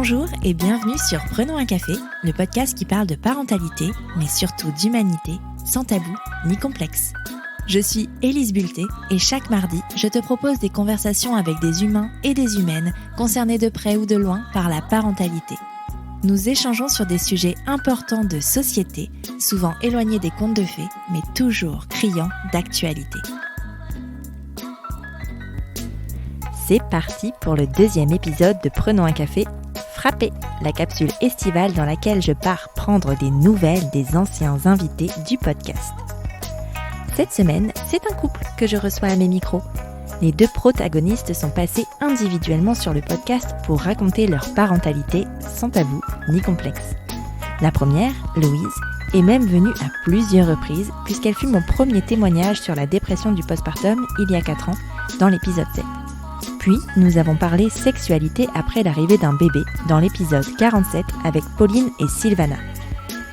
Bonjour et bienvenue sur Prenons un café, le podcast qui parle de parentalité, mais surtout d'humanité, sans tabou ni complexe. Je suis Élise Bulté et chaque mardi, je te propose des conversations avec des humains et des humaines concernés de près ou de loin par la parentalité. Nous échangeons sur des sujets importants de société, souvent éloignés des contes de fées, mais toujours criants d'actualité. C'est parti pour le deuxième épisode de Prenons un café, Frappé, la capsule estivale dans laquelle je pars prendre des nouvelles des anciens invités du podcast. Cette semaine, c'est un couple que je reçois à mes micros. Les deux protagonistes sont passés individuellement sur le podcast pour raconter leur parentalité sans tabou ni complexe. La première, Louise, est même venue à plusieurs reprises puisqu'elle fut mon premier témoignage sur la dépression du postpartum il y a 4 ans dans l'épisode 7. Puis, nous avons parlé sexualité après l'arrivée d'un bébé dans l'épisode 47 avec Pauline et Sylvana.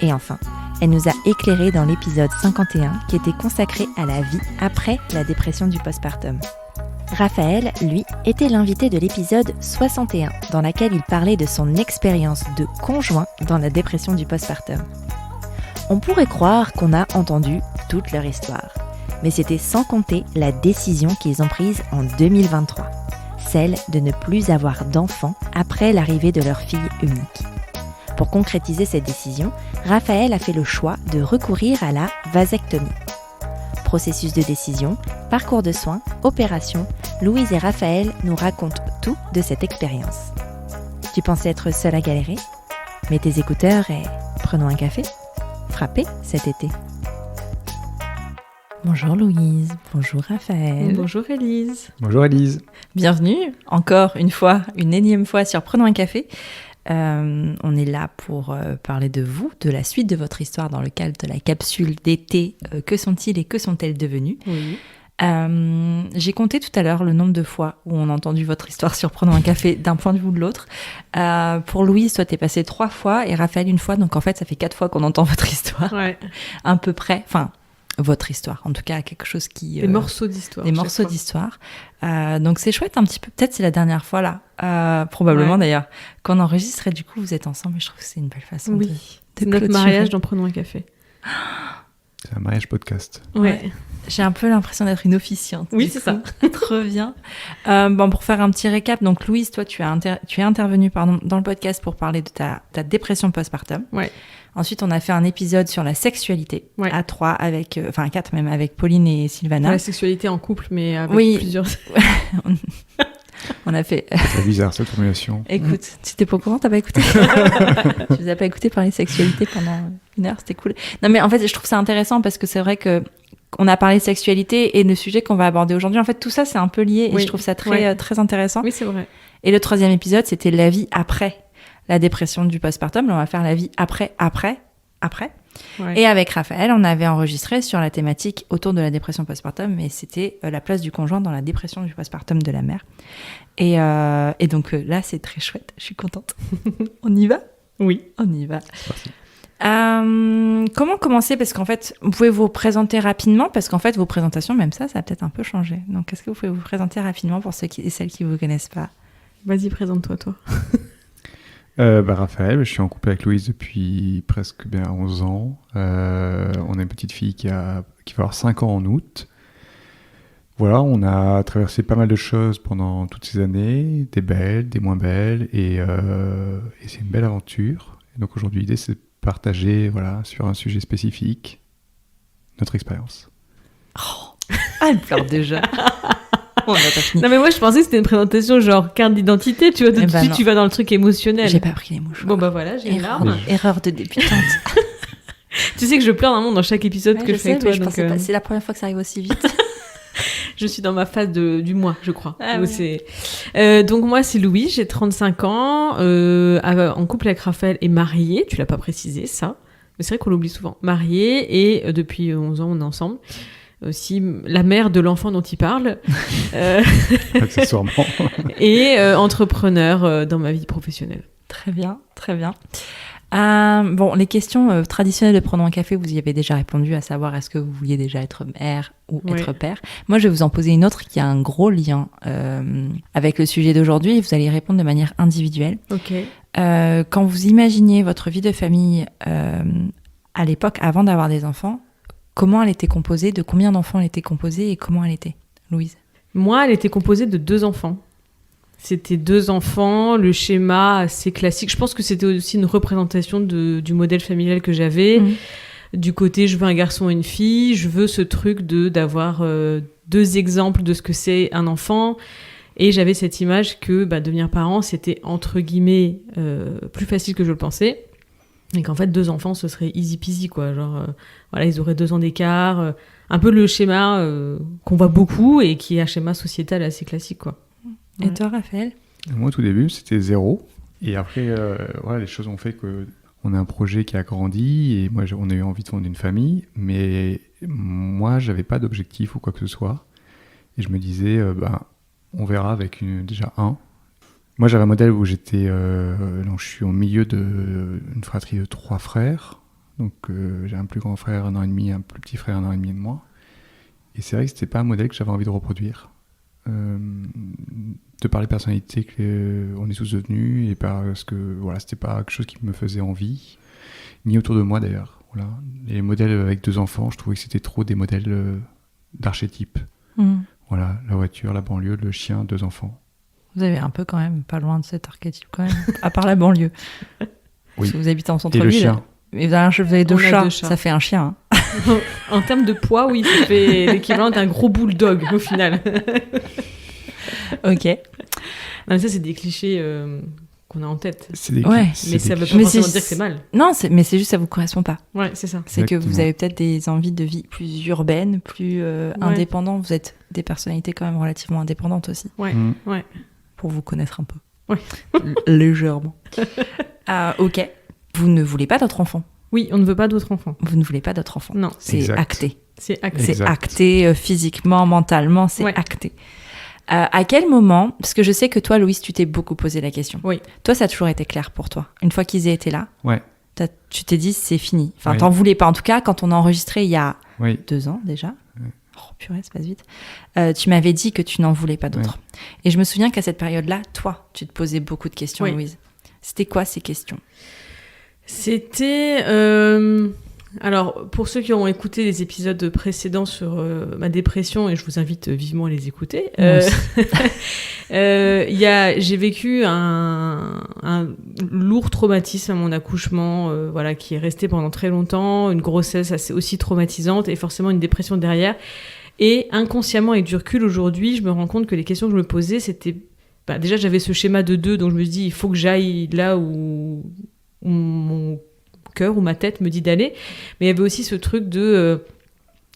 Et enfin, elle nous a éclairé dans l'épisode 51 qui était consacré à la vie après la dépression du postpartum. Raphaël, lui, était l'invité de l'épisode 61 dans laquelle il parlait de son expérience de conjoint dans la dépression du postpartum. On pourrait croire qu'on a entendu toute leur histoire, mais c'était sans compter la décision qu'ils ont prise en 2023. Celle de ne plus avoir d'enfants après l'arrivée de leur fille unique. Pour concrétiser cette décision, Raphaël a fait le choix de recourir à la vasectomie. Processus de décision, parcours de soins, opération, Louise et Raphaël nous racontent tout de cette expérience. Tu pensais être seule à galérer ? Mets tes écouteurs et prenons un café. Frappé cet été. Bonjour Louise, bonjour Raphaël. Bonjour Élise. Bonjour Élise. Bienvenue encore une fois, une énième fois sur Prenons un café. On est là pour parler de vous, de la suite de votre histoire dans le cadre de la capsule d'été. Que sont-ils et que sont-elles devenus ? Oui. J'ai compté tout à l'heure le nombre de fois où on a entendu votre histoire sur Prenons un café d'un point de vue ou de l'autre. Pour Louise, toi t'es passée 3 fois et Raphaël 1 fois, donc en fait ça fait 4 fois qu'on entend votre histoire. Ouais. À peu près, enfin votre histoire, en tout cas quelque chose qui... Des morceaux d'histoire. Des morceaux d'histoire. Donc c'est chouette un petit peu, peut-être c'est la dernière fois là, probablement d'ailleurs, qu'on enregistre et du coup vous êtes ensemble et je trouve que c'est une belle façon de c'est notre mariage dans Prenons un café. C'est un mariage podcast. Ouais. J'ai un peu l'impression d'être une officiante. Oui, c'est ça. Trop bien. Bon, pour faire un petit récap, donc Louise, toi tu es intervenue dans le podcast pour parler de ta dépression postpartum. Ouais. Ensuite, on a fait un épisode sur la sexualité à 3 avec, enfin à 4 même, avec Pauline et Sylvana. La sexualité en couple, mais avec plusieurs... On a fait... C'est bizarre cette formulation. Écoute, tu t'es pas au courant, t'as pas écouté? Je vous ai pas écouté parler de sexualité pendant 1 heure, c'était cool. Non mais en fait, je trouve ça intéressant parce que c'est vrai que on a parlé de sexualité et le sujet qu'on va aborder aujourd'hui, en fait, tout ça c'est un peu lié et je trouve ça très intéressant. Oui, c'est vrai. Et le 3e épisode, c'était la vie après la dépression du postpartum. Là, on va faire la vie après. Ouais. Et avec Raphaël, on avait enregistré sur la thématique autour de la dépression postpartum, mais c'était la place du conjoint dans la dépression du postpartum de la mère. Et donc là, c'est très chouette, je suis contente. On y va ? Oui. On y va. Comment commencer ? Parce qu'en fait, vous pouvez vous présenter rapidement, parce qu'en fait, vos présentations, même ça a peut-être un peu changé. Donc, est-ce que vous pouvez vous présenter rapidement pour ceux et celles qui ne vous connaissent pas ? Vas-y, présente-toi, toi. Raphaël, je suis en couple avec Louise depuis presque bien 11 ans. On a une petite fille qui va avoir 5 ans en août. Voilà, on a traversé pas mal de choses pendant toutes ces années, des belles, des moins belles, et c'est une belle aventure. Et donc aujourd'hui, l'idée c'est de partager sur un sujet spécifique notre expérience. Oh, elle pleure déjà. On n'a pas fini. Non mais moi je pensais que c'était une présentation genre carte d'identité, tu vois, tout de suite tu vas dans le truc émotionnel. J'ai pas pris les mouches. Bon bah voilà, j'ai une larme. Erreur de débutante. Tu sais que je pleure vraiment dans chaque épisode que je fais avec toi. Donc c'est la première fois que ça arrive aussi vite. Je suis dans ma phase du mois, je crois. Ah ouais. Donc moi c'est Louis, j'ai 35 ans, en couple avec Raphaël et mariée, tu l'as pas précisé ça, mais c'est vrai qu'on l'oublie souvent. Mariée et depuis 11 ans on est ensemble. Aussi la mère de l'enfant dont il parle. Accessoirement. Et entrepreneur dans ma vie professionnelle. Très bien, très bien. Bon, les questions traditionnelles de Prenons un café, vous y avez déjà répondu, à savoir est-ce que vous vouliez déjà être mère ou être père. Moi, je vais vous en poser une autre qui a un gros lien avec le sujet d'aujourd'hui et vous allez y répondre de manière individuelle. Ok. Quand vous imaginiez votre vie de famille à l'époque, avant d'avoir des enfants, comment elle était composée, de combien d'enfants elle était composée et comment elle était, Louise? Moi, elle était composée de 2 enfants. C'était 2 enfants, le schéma assez classique. Je pense que c'était aussi une représentation du modèle familial que j'avais. Du côté, je veux un garçon et une fille. Je veux ce truc d'avoir 2 exemples de ce que c'est un enfant. Et j'avais cette image que devenir parent, c'était entre guillemets plus facile que je le pensais. Et qu'en fait, 2 enfants, ce serait easy peasy, quoi. Genre, voilà, ils auraient 2 ans d'écart. Un peu le schéma qu'on voit beaucoup et qui est un schéma sociétal assez classique, quoi. Et toi, Raphaël? Moi, au tout début, c'était 0. Et après, les choses ont fait qu'on a un projet qui a grandi et moi, on a eu envie de fonder une famille. Mais moi, j'avais pas d'objectif ou quoi que ce soit. Et je me disais, on verra avec déjà un. Moi, j'avais un modèle où je suis au milieu d'une fratrie de 3 frères. Donc, j'ai un plus grand frère, 1 an et demi, un plus petit frère, 1 an et demi de moi. Et c'est vrai que c'était pas un modèle que j'avais envie de reproduire. De par les personnalités qu'on est tous devenus et parce que c'était pas quelque chose qui me faisait envie, ni autour de moi d'ailleurs. Voilà. Les modèles avec 2 enfants, je trouvais que c'était trop des modèles d'archétypes. Voilà, la voiture, la banlieue, le chien, 2 enfants. Vous avez un peu quand même pas loin de cet archétype quand même, à part la banlieue. Oui. Parce que vous habitez en centre-ville. Et le chien. Mais vous avez 2 chats, ça fait un chien. En termes de poids, oui, ça fait l'équivalent d'un gros bulldog au final. Ok. Non, mais ça, c'est des clichés qu'on a en tête. Ouais. Mais ça veut pas forcément dire que c'est mal. Non, mais c'est juste que ça vous correspond pas. Ouais, c'est ça. C'est que vous avez peut-être des envies de vie plus urbaines, plus indépendantes. Vous êtes des personnalités quand même relativement indépendantes aussi. Ouais, ouais. Pour vous connaître un peu. Ouais. Légèrement. Ok. Vous ne voulez pas d'autres enfants? Oui, on ne veut pas d'autres enfants. Vous ne voulez pas d'autres enfants? Non. C'est acté. C'est acté. C'est acté physiquement, mentalement, c'est acté. À quel moment, parce que je sais que toi, Louise, tu t'es beaucoup posé la question. Oui. Toi, ça a toujours été clair pour toi. Une fois qu'ils aient été là, tu t'es dit, c'est fini. Enfin, t'en voulais pas. En tout cas, quand on a enregistré il y a 2 ans déjà. Oui. Oh, purée, ça passe vite. Tu m'avais dit que tu n'en voulais pas d'autres. Oui. Et je me souviens qu'à cette période-là, toi, tu te posais beaucoup de questions, Louise. C'était quoi ces questions? C'était... Alors, pour ceux qui ont écouté les épisodes précédents sur ma dépression, et je vous invite vivement à les écouter, j'ai vécu un lourd traumatisme à mon accouchement, qui est resté pendant très longtemps, une grossesse assez aussi traumatisante et forcément une dépression derrière. Et inconsciemment, avec du recul aujourd'hui, je me rends compte que les questions que je me posais, c'était... déjà, j'avais ce schéma de 2, donc je me dis, il faut que j'aille là où mon cœur ou ma tête me dit d'aller, mais il y avait aussi ce truc de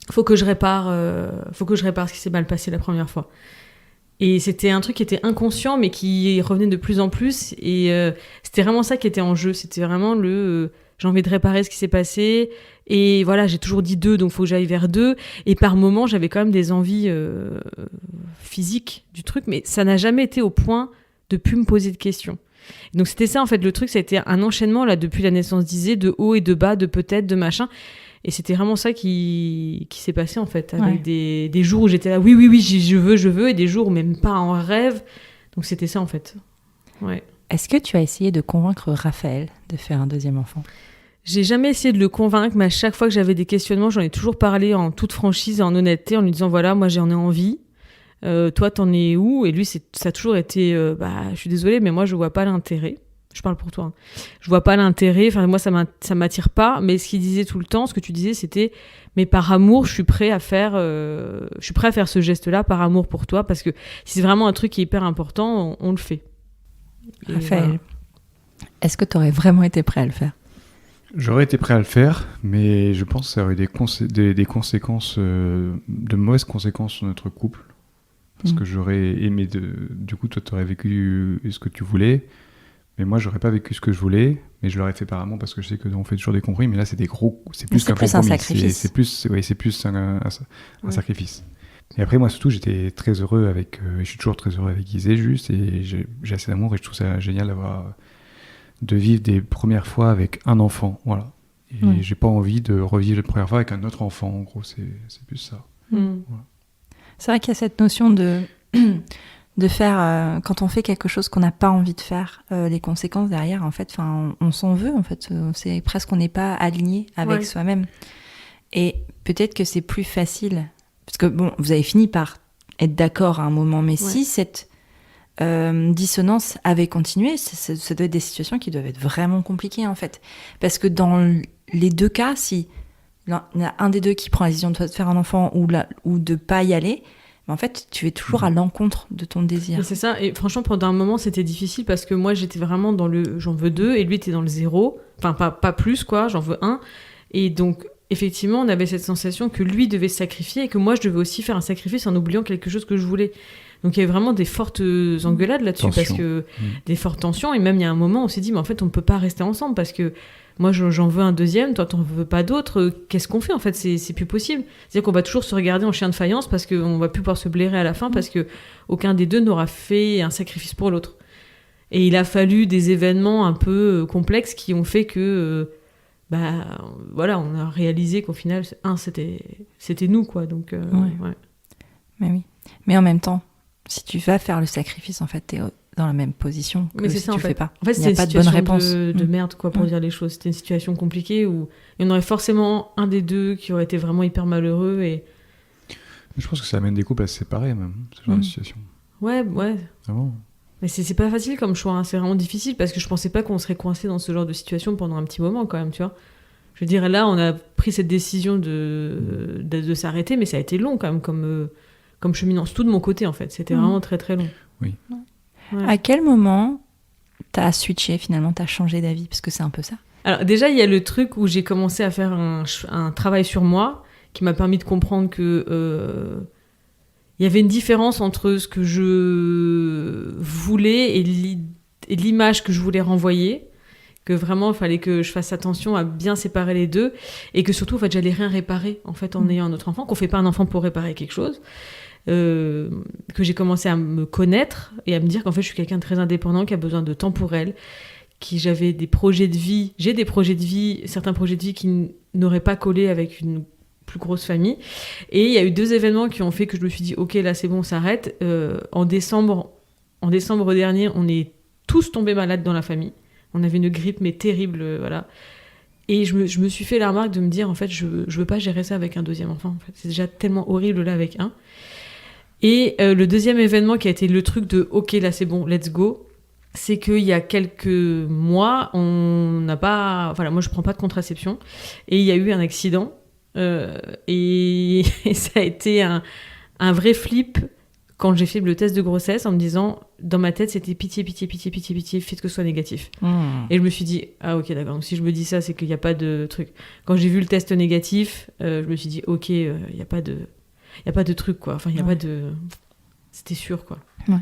faut que je répare ce qui s'est mal passé la première fois. Et c'était un truc qui était inconscient mais qui revenait de plus en plus et c'était vraiment ça qui était en jeu. C'était vraiment j'ai envie de réparer ce qui s'est passé et voilà, j'ai toujours dit 2, donc faut que j'aille vers 2 et par moments j'avais quand même des envies physiques du truc, mais ça n'a jamais été au point de plus me poser de questions. Donc c'était ça en fait le truc, ça a été un enchaînement là depuis la naissance d'Isée, de haut et de bas, de peut-être, de machin, et c'était vraiment ça qui s'est passé en fait, avec des jours où j'étais là oui je veux, et des jours où même pas en rêve, donc c'était ça en fait. Ouais. Est-ce que tu as essayé de convaincre Raphaël de faire un 2e enfant? J'ai jamais essayé de le convaincre, mais à chaque fois que j'avais des questionnements, j'en ai toujours parlé en toute franchise et en honnêteté, en lui disant voilà, moi j'en ai envie. Toi t'en es où? Et lui ça a toujours été je suis désolée mais moi je vois pas l'intérêt, je parle pour toi hein. Je vois pas l'intérêt, enfin moi ça m'attire pas, mais ce qu'il disait tout le temps, ce que tu disais c'était mais par amour je suis prêt à faire ce geste là par amour pour toi, parce que si c'est vraiment un truc qui est hyper important on le fait. Et Raphaël, voilà. Est-ce que t'aurais vraiment été prêt à le faire? J'aurais été prêt à le faire, mais je pense que ça aurait des conséquences, de mauvaises conséquences sur notre couple. Parce que j'aurais aimé du coup, toi, tu aurais vécu ce que tu voulais, mais moi, j'aurais pas vécu ce que je voulais, mais je l'aurais fait par amour parce que je sais qu'on fait toujours des compromis, mais là, c'est plus qu'un compromis. Un sacrifice. C'est plus un sacrifice. Et après, moi, surtout, j'étais très heureux je suis toujours très heureux avec Isée, juste, et j'ai assez d'amour, et je trouve ça génial de vivre des premières fois avec un enfant, voilà. Et j'ai pas envie de revivre les premières fois avec un autre enfant, en gros, c'est plus ça. Voilà. C'est vrai qu'il y a cette notion de faire, quand on fait quelque chose qu'on n'a pas envie de faire, les conséquences derrière, en fait, on s'en veut, en fait. C'est presque qu'on n'est pas aligné avec soi-même. Et peut-être que c'est plus facile, parce que bon, vous avez fini par être d'accord à un moment, mais si cette dissonance avait continué, ça doit être des situations qui doivent être vraiment compliquées, en fait. Parce que dans les deux cas, si il y a un des deux qui prend la décision de faire un enfant ou de pas y aller, mais en fait, tu es toujours à l'encontre de ton désir. Et c'est ça, et franchement, pendant un moment, c'était difficile parce que moi, j'étais vraiment dans le j'en veux 2 et lui était dans le 0. Enfin, pas plus, quoi, j'en veux 1. Et donc, effectivement, on avait cette sensation que lui devait se sacrifier et que moi, je devais aussi faire un sacrifice en oubliant quelque chose que je voulais. Donc, il y avait vraiment des fortes engueulades là-dessus, parce que des fortes tensions. Et même, il y a un moment, on s'est dit, mais en fait, on peut pas rester ensemble parce que moi, j'en veux un deuxième, toi, t'en veux pas d'autre. Qu'est-ce qu'on fait, en fait? C'est plus possible. C'est-à-dire qu'on va toujours se regarder en chien de faïence parce qu'on va plus pouvoir se blairer à la fin parce que aucun des deux n'aura fait un sacrifice pour l'autre. Et il a fallu des événements un peu complexes qui ont fait que, voilà, on a réalisé qu'au final, c'était nous, quoi. Donc, Mais oui. Mais en même temps, si tu vas faire le sacrifice, en fait, t'es dans la même position que si tu fais pas. En fait, c'était une situation de merde, quoi, pour dire les choses. C'était une situation compliquée où il y en aurait forcément un des deux qui aurait été vraiment hyper malheureux. Et je pense que ça amène des couples à se séparer, même, ce genre de situation. Ouais. Vraiment. Mais c'est pas facile comme choix, hein. C'est vraiment difficile parce que je pensais pas qu'on serait coincé dans ce genre de situation pendant un petit moment, quand même, tu vois. Je veux dire, là, on a pris cette décision de s'arrêter, mais ça a été long, quand même, comme cheminant. Tout de mon côté, en fait. C'était vraiment très, très long. Oui. Ouais. À quel moment t'as switché, finalement, t'as changé d'avis? Parce que c'est un peu ça. Alors, déjà, il y a le truc où j'ai commencé à faire un travail sur moi qui m'a permis de comprendre que il y avait une différence entre ce que je voulais et l'image que je voulais renvoyer, que vraiment, il fallait que je fasse attention à bien séparer les deux, et que surtout, en fait, j'allais rien réparer, en fait, en ayant un autre enfant, qu'on fait pas un enfant pour réparer quelque chose, que j'ai commencé à me connaître et à me dire qu'en fait, je suis quelqu'un de très indépendant, qui a besoin de temps pour elle, j'ai des projets de vie, certains projets de vie qui n'auraient pas collé avec une plus grosse famille. Et il y a eu 2 événements qui ont fait que je me suis dit, ok, là, c'est bon, on s'arrête. En décembre dernier, on est tous tombés malades dans la famille. On avait une grippe, mais terrible, voilà. Et je me suis fait la remarque de me dire, en fait, je veux pas gérer ça avec un deuxième enfant. En fait. C'est déjà tellement horrible, là, avec un. Et le deuxième événement qui a été le truc de, ok, là, c'est bon, let's go, c'est qu'il y a quelques mois, on n'a pas... Voilà, moi, je prends pas de contraception. Et il y a eu un accident. Et ça a été un vrai flip quand j'ai fait le test de grossesse en me disant, dans ma tête, c'était pitié, faites que ce soit négatif. Et je me suis dit, ah ok, d'accord, donc si je me dis ça, c'est qu'il n'y a pas de truc. Quand j'ai vu le test négatif, je me suis dit, ok, il n'y a pas de truc, quoi. Enfin, il n'y a pas de... C'était sûr, quoi. Ouais.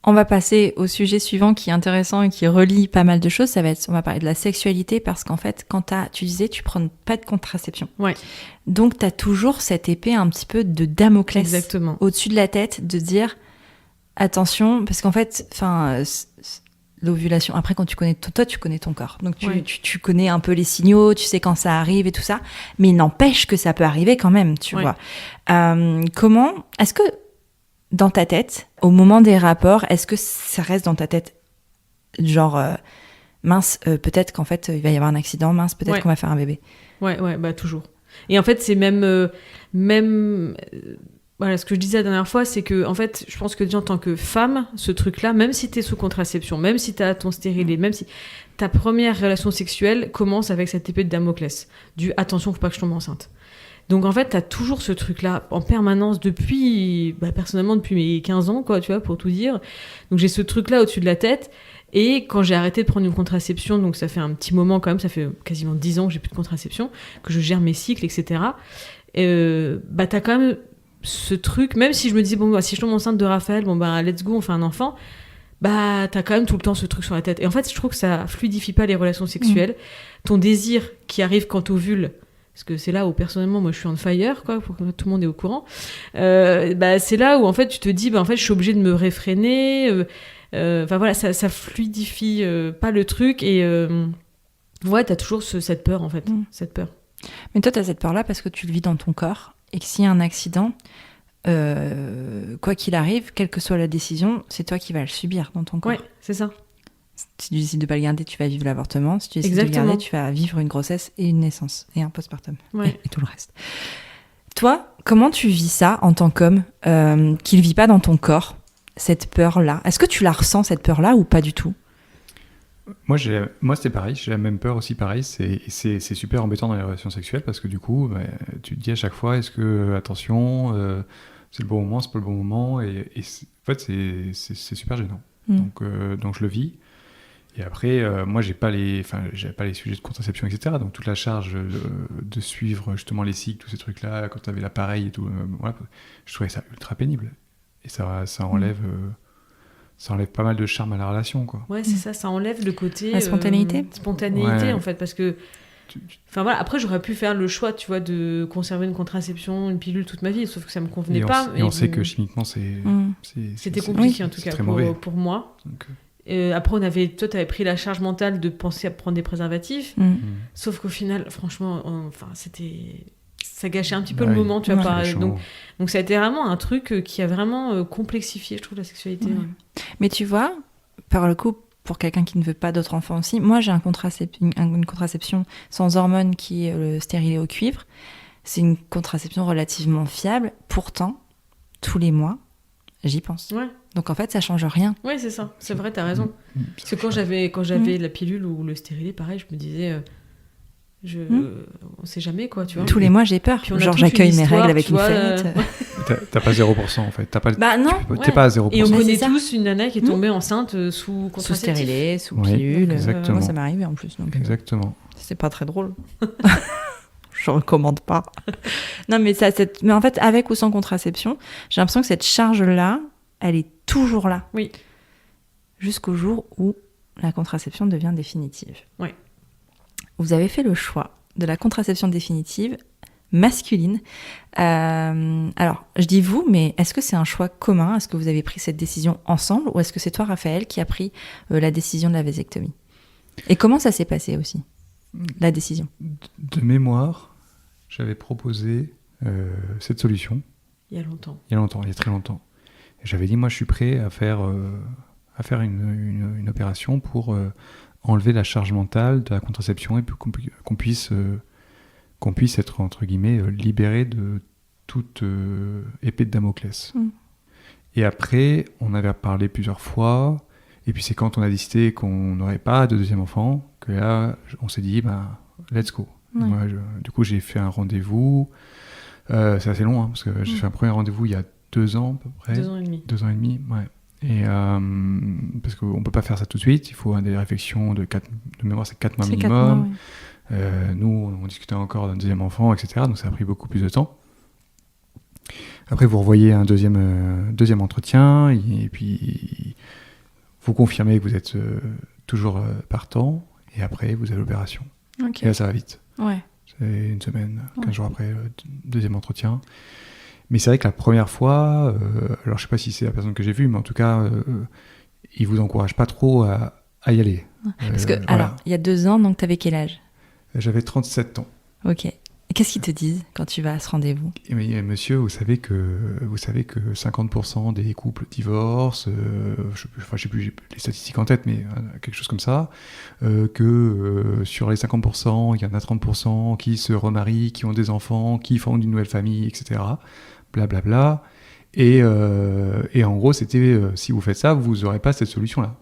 On va passer au sujet suivant qui est intéressant et qui relie pas mal de choses. On va parler de la sexualité parce qu'en fait, quand tu disais, tu prends pas de contraception. Ouais. Donc, t'as toujours cette épée un petit peu de Damoclès. Exactement. Au-dessus de la tête, de dire, attention, parce qu'en fait, l'ovulation, après, quand tu connais tu connais ton corps. Donc, tu connais un peu les signaux, tu sais quand ça arrive et tout ça. Mais il n'empêche que ça peut arriver quand même, tu vois. Est-ce que, dans ta tête, au moment des rapports, est-ce que ça reste dans ta tête genre mince, peut-être qu'en fait il va y avoir un accident, mince, peut-être qu'on va faire un bébé? Ouais, bah toujours. Et en fait, c'est même voilà, ce que je disais la dernière fois, c'est que en fait, je pense que déjà en tant que femme, ce truc-là, même si t'es sous contraception, même si t'as ton stérilet, même si ta première relation sexuelle commence avec cette épée de Damoclès, du attention, faut pas que je tombe enceinte. Donc en fait, t'as toujours ce truc-là en permanence personnellement depuis mes 15 ans, quoi, tu vois, pour tout dire. Donc j'ai ce truc-là au-dessus de la tête. Et quand j'ai arrêté de prendre une contraception, donc ça fait un petit moment quand même, ça fait quasiment 10 ans que j'ai plus de contraception, que je gère mes cycles, etc. T'as quand même ce truc, même si je me dis, si je tombe enceinte de Raphaël, let's go, on fait un enfant, t'as quand même tout le temps ce truc sur la tête. Et en fait, je trouve que ça fluidifie pas les relations sexuelles. Ton désir qui arrive quand t'ovules, parce que c'est là où personnellement moi je suis on fire, quoi, pour que tout le monde est au courant, c'est là où en fait tu te dis en fait je suis obligée de me réfréner, Enfin voilà, ça fluidifie pas le truc et ouais, t'as toujours cette peur en fait, cette peur. Mais toi, t'as cette peur-là parce que tu le vis dans ton corps et que s'il y a un accident, quoi qu'il arrive, quelle que soit la décision, c'est toi qui vas le subir dans ton corps. Ouais, c'est ça. Si tu décides de pas le garder, tu vas vivre l'avortement. Si tu décides de le garder, tu vas vivre une grossesse et une naissance et un postpartum et tout le reste. Toi, comment tu vis ça en tant qu'homme qui ne vit pas dans ton corps, cette peur-là? Est-ce que tu la ressens, cette peur-là, ou pas du tout? Moi, c'est pareil, j'ai la même peur aussi, pareil. C'est super embêtant dans les relations sexuelles parce que du coup, tu te dis à chaque fois, est-ce que, attention, c'est le bon moment, c'est pas le bon moment, et en fait, c'est super gênant. Donc je le vis. Et après, moi, j'avais pas les sujets de contraception, etc. Donc toute la charge de suivre justement les cycles, tous ces trucs-là, quand tu avais l'appareil et tout, voilà, je trouvais ça ultra pénible. Et ça enlève pas mal de charme à la relation, quoi. Ouais, c'est ça enlève le côté... La spontanéité. Spontanéité, en fait, parce que... Enfin voilà, après j'aurais pu faire le choix, tu vois, de conserver une contraception, une pilule toute ma vie, sauf que ça me convenait pas. Et on sait que chimiquement, c'était compliqué en tout cas pour moi. Donc, après, toi, t'avais pris la charge mentale de penser à prendre des préservatifs, sauf qu'au final, franchement, ça gâchait un petit peu le moment, tu vois. Donc ça a été vraiment un truc qui a vraiment complexifié, je trouve, la sexualité. Ouais. Mais tu vois, par le coup, pour quelqu'un qui ne veut pas d'autres enfants aussi, moi j'ai une contraception sans hormones qui est le stérilet au cuivre. C'est une contraception relativement fiable. Pourtant, tous les mois, j'y pense. Ouais. Donc en fait, ça change rien. Oui, c'est ça. C'est vrai, t'as raison. Parce que quand j'avais la pilule ou le stérilet, pareil, je me disais, on sait jamais, quoi, tu vois. Tous les mois, j'ai peur. Genre, j'accueille mes règles avec une fête. T'as pas 0% en fait. Non. T'es pas à 0%. Et on connaît tous une nana qui est tombée enceinte sous contraceptif. Sous stérilet, sous pilule. Exactement. Moi, ça m'est arrivé en plus. Donc, exactement. C'est pas très drôle. Je recommande pas. Non, mais mais en fait, avec ou sans contraception, j'ai l'impression que cette charge-là, elle est toujours là. Oui. Jusqu'au jour où la contraception devient définitive. Oui. Vous avez fait le choix de la contraception définitive masculine. Alors, je dis vous, mais est-ce que c'est un choix commun? Est-ce que vous avez pris cette décision ensemble? Ou est-ce que c'est toi, Raphaël, qui a pris la décision de la vasectomie? Et comment ça s'est passé aussi, la décision? De mémoire, j'avais proposé cette solution. Il y a longtemps. Il y a très longtemps. Et j'avais dit, moi, je suis prêt à faire une opération pour enlever la charge mentale de la contraception et qu'on puisse être, entre guillemets, libéré de toute épée de Damoclès. Et après, on avait parlé plusieurs fois, et puis c'est quand on a décidé qu'on n'aurait pas de deuxième enfant, que là, on s'est dit, let's go. Moi, du coup, j'ai fait un rendez-vous, c'est assez long, parce que j'ai fait un premier rendez-vous il y a 2 ans à peu près. 2 ans et demi. 2 ans et demi, ouais. Et parce qu'on ne peut pas faire ça tout de suite, il faut un délai de réflexion de mémoire, c'est 4 mois minimum. 4 mois, oui. Nous, on discutait encore d'un deuxième enfant, etc. Donc ça a pris beaucoup plus de temps. Après, vous revoyez un deuxième entretien, et puis vous confirmez que vous êtes toujours partant, et après, vous avez l'opération. Okay. Et là, ça va vite. Ouais. C'est une semaine, 15 jours après le deuxième entretien. Mais c'est vrai que la première fois, alors je sais pas si c'est la personne que j'ai vue, mais en tout cas, il vous encourage pas trop à y aller. Parce que, alors, il y a 2 ans, donc tu avais quel âge? J'avais 37 ans. Ok. Et qu'est-ce qu'ils te disent quand tu vas à ce rendez-vous? Mais monsieur, vous savez que 50% des couples divorcent, je sais plus, j'ai les statistiques en tête, mais quelque chose comme ça, que sur les 50%, il y en a 30% qui se remarient, qui ont des enfants, qui fondent une nouvelle famille, etc. Blablabla. Et en gros, c'était si vous faites ça, vous n'aurez pas cette solution-là.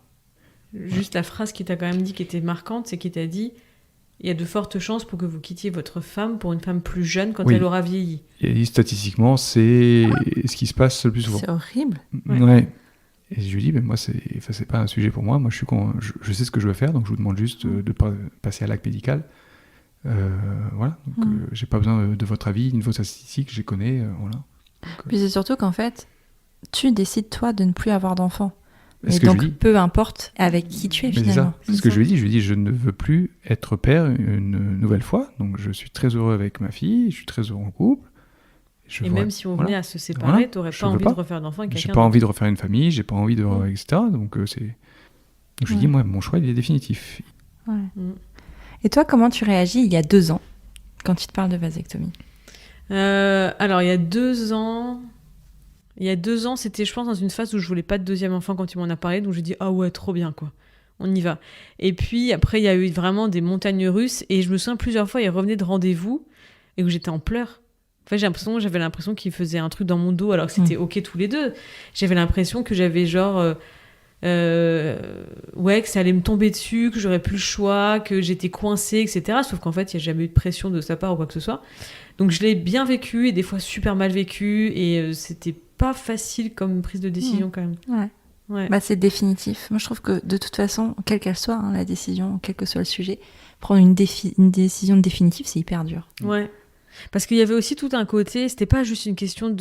Juste la phrase qui t'a quand même dit qui était marquante, c'est qu'il t'a dit il y a de fortes chances pour que vous quittiez votre femme pour une femme plus jeune quand elle aura vieilli. Et statistiquement, c'est ce qui se passe le plus souvent. C'est horrible. Ouais. Et je lui dis, mais moi, c'est pas un sujet pour moi. Moi, je sais ce que je veux faire, donc je vous demande juste de passer à l'acte médical. Voilà. Donc, j'ai pas besoin de votre avis, ni de vos statistiques, je les connais. Voilà. Puis c'est surtout qu'en fait, tu décides, toi, de ne plus avoir d'enfant. Et donc, peu importe avec qui tu es, finalement. C'est ce que je lui ai dit. Je lui ai dit, je ne veux plus être père une nouvelle fois. Donc, je suis très heureux avec ma fille, je suis très heureux en couple. Et même si on venait à se séparer, t'aurais pas envie de refaire d'enfant avec quelqu'un. J'ai pas envie de refaire une famille, j'ai pas envie de... etc. Donc je dis, moi, mon choix, il est définitif. Ouais. Et toi, comment tu réagis il y a 2 ans, quand il te parle de vasectomie ? Alors, il y a 2 ans... c'était, je pense, dans une phase où je voulais pas de deuxième enfant quand il m'en a parlé. Donc, j'ai dit, ah ouais, trop bien, quoi. On y va. Et puis, après, il y a eu vraiment des montagnes russes. Et je me souviens, plusieurs fois, il revenait de rendez-vous et où j'étais en pleurs. En fait, j'avais l'impression qu'il faisait un truc dans mon dos alors que c'était OK tous les deux. J'avais l'impression que j'avais genre... que ça allait me tomber dessus, que j'aurais plus le choix, que j'étais coincée, etc. Sauf qu'en fait, il n'y a jamais eu de pression de sa part ou quoi que ce soit. Donc, je l'ai bien vécu et des fois super mal vécu. Et c'était pas facile comme prise de décision quand même. Ouais. Bah, c'est définitif. Moi, je trouve que de toute façon, quelle qu'elle soit, la décision, quel que soit le sujet, prendre une décision définitive, c'est hyper dur. Ouais. Parce qu'il y avait aussi tout un côté, c'était pas juste une question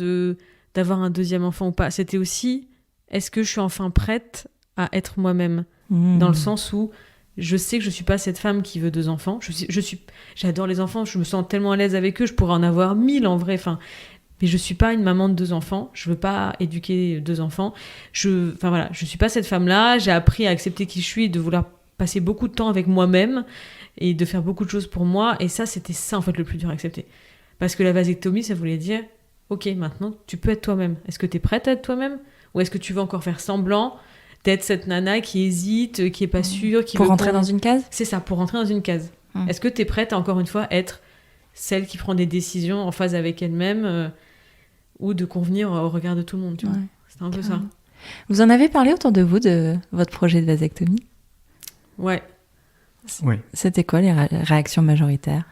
d'avoir un deuxième enfant ou pas, c'était aussi, est-ce que je suis enfin prête à être moi-même ? Dans le sens où je sais que je suis pas cette femme qui veut 2 enfants. J'adore les enfants, je me sens tellement à l'aise avec eux, je pourrais en avoir 1000 en vrai. Enfin, mais je suis pas une maman de 2 enfants. Je veux pas éduquer 2 enfants. Je suis pas cette femme-là. J'ai appris à accepter qui je suis, de vouloir passer beaucoup de temps avec moi-même et de faire beaucoup de choses pour moi. Et ça, c'était ça en fait le plus dur à accepter. Parce que la vasectomie, ça voulait dire, ok, maintenant tu peux être toi-même. Est-ce que t'es prête à être toi-même ? Ou est-ce que tu veux encore faire semblant d'être cette nana qui hésite, qui est pas sûre, qui pour rentrer dans une case ? C'est ça, pour rentrer dans une case. Est-ce que t'es prête à, encore une fois, être celle qui prend des décisions en phase avec elle-même ou de convenir au regard de tout le monde, tu vois ? C'était un peu ça. Vous en avez parlé autour de vous de votre projet de vasectomie ? Ouais. Oui. C'était quoi les réactions majoritaires ?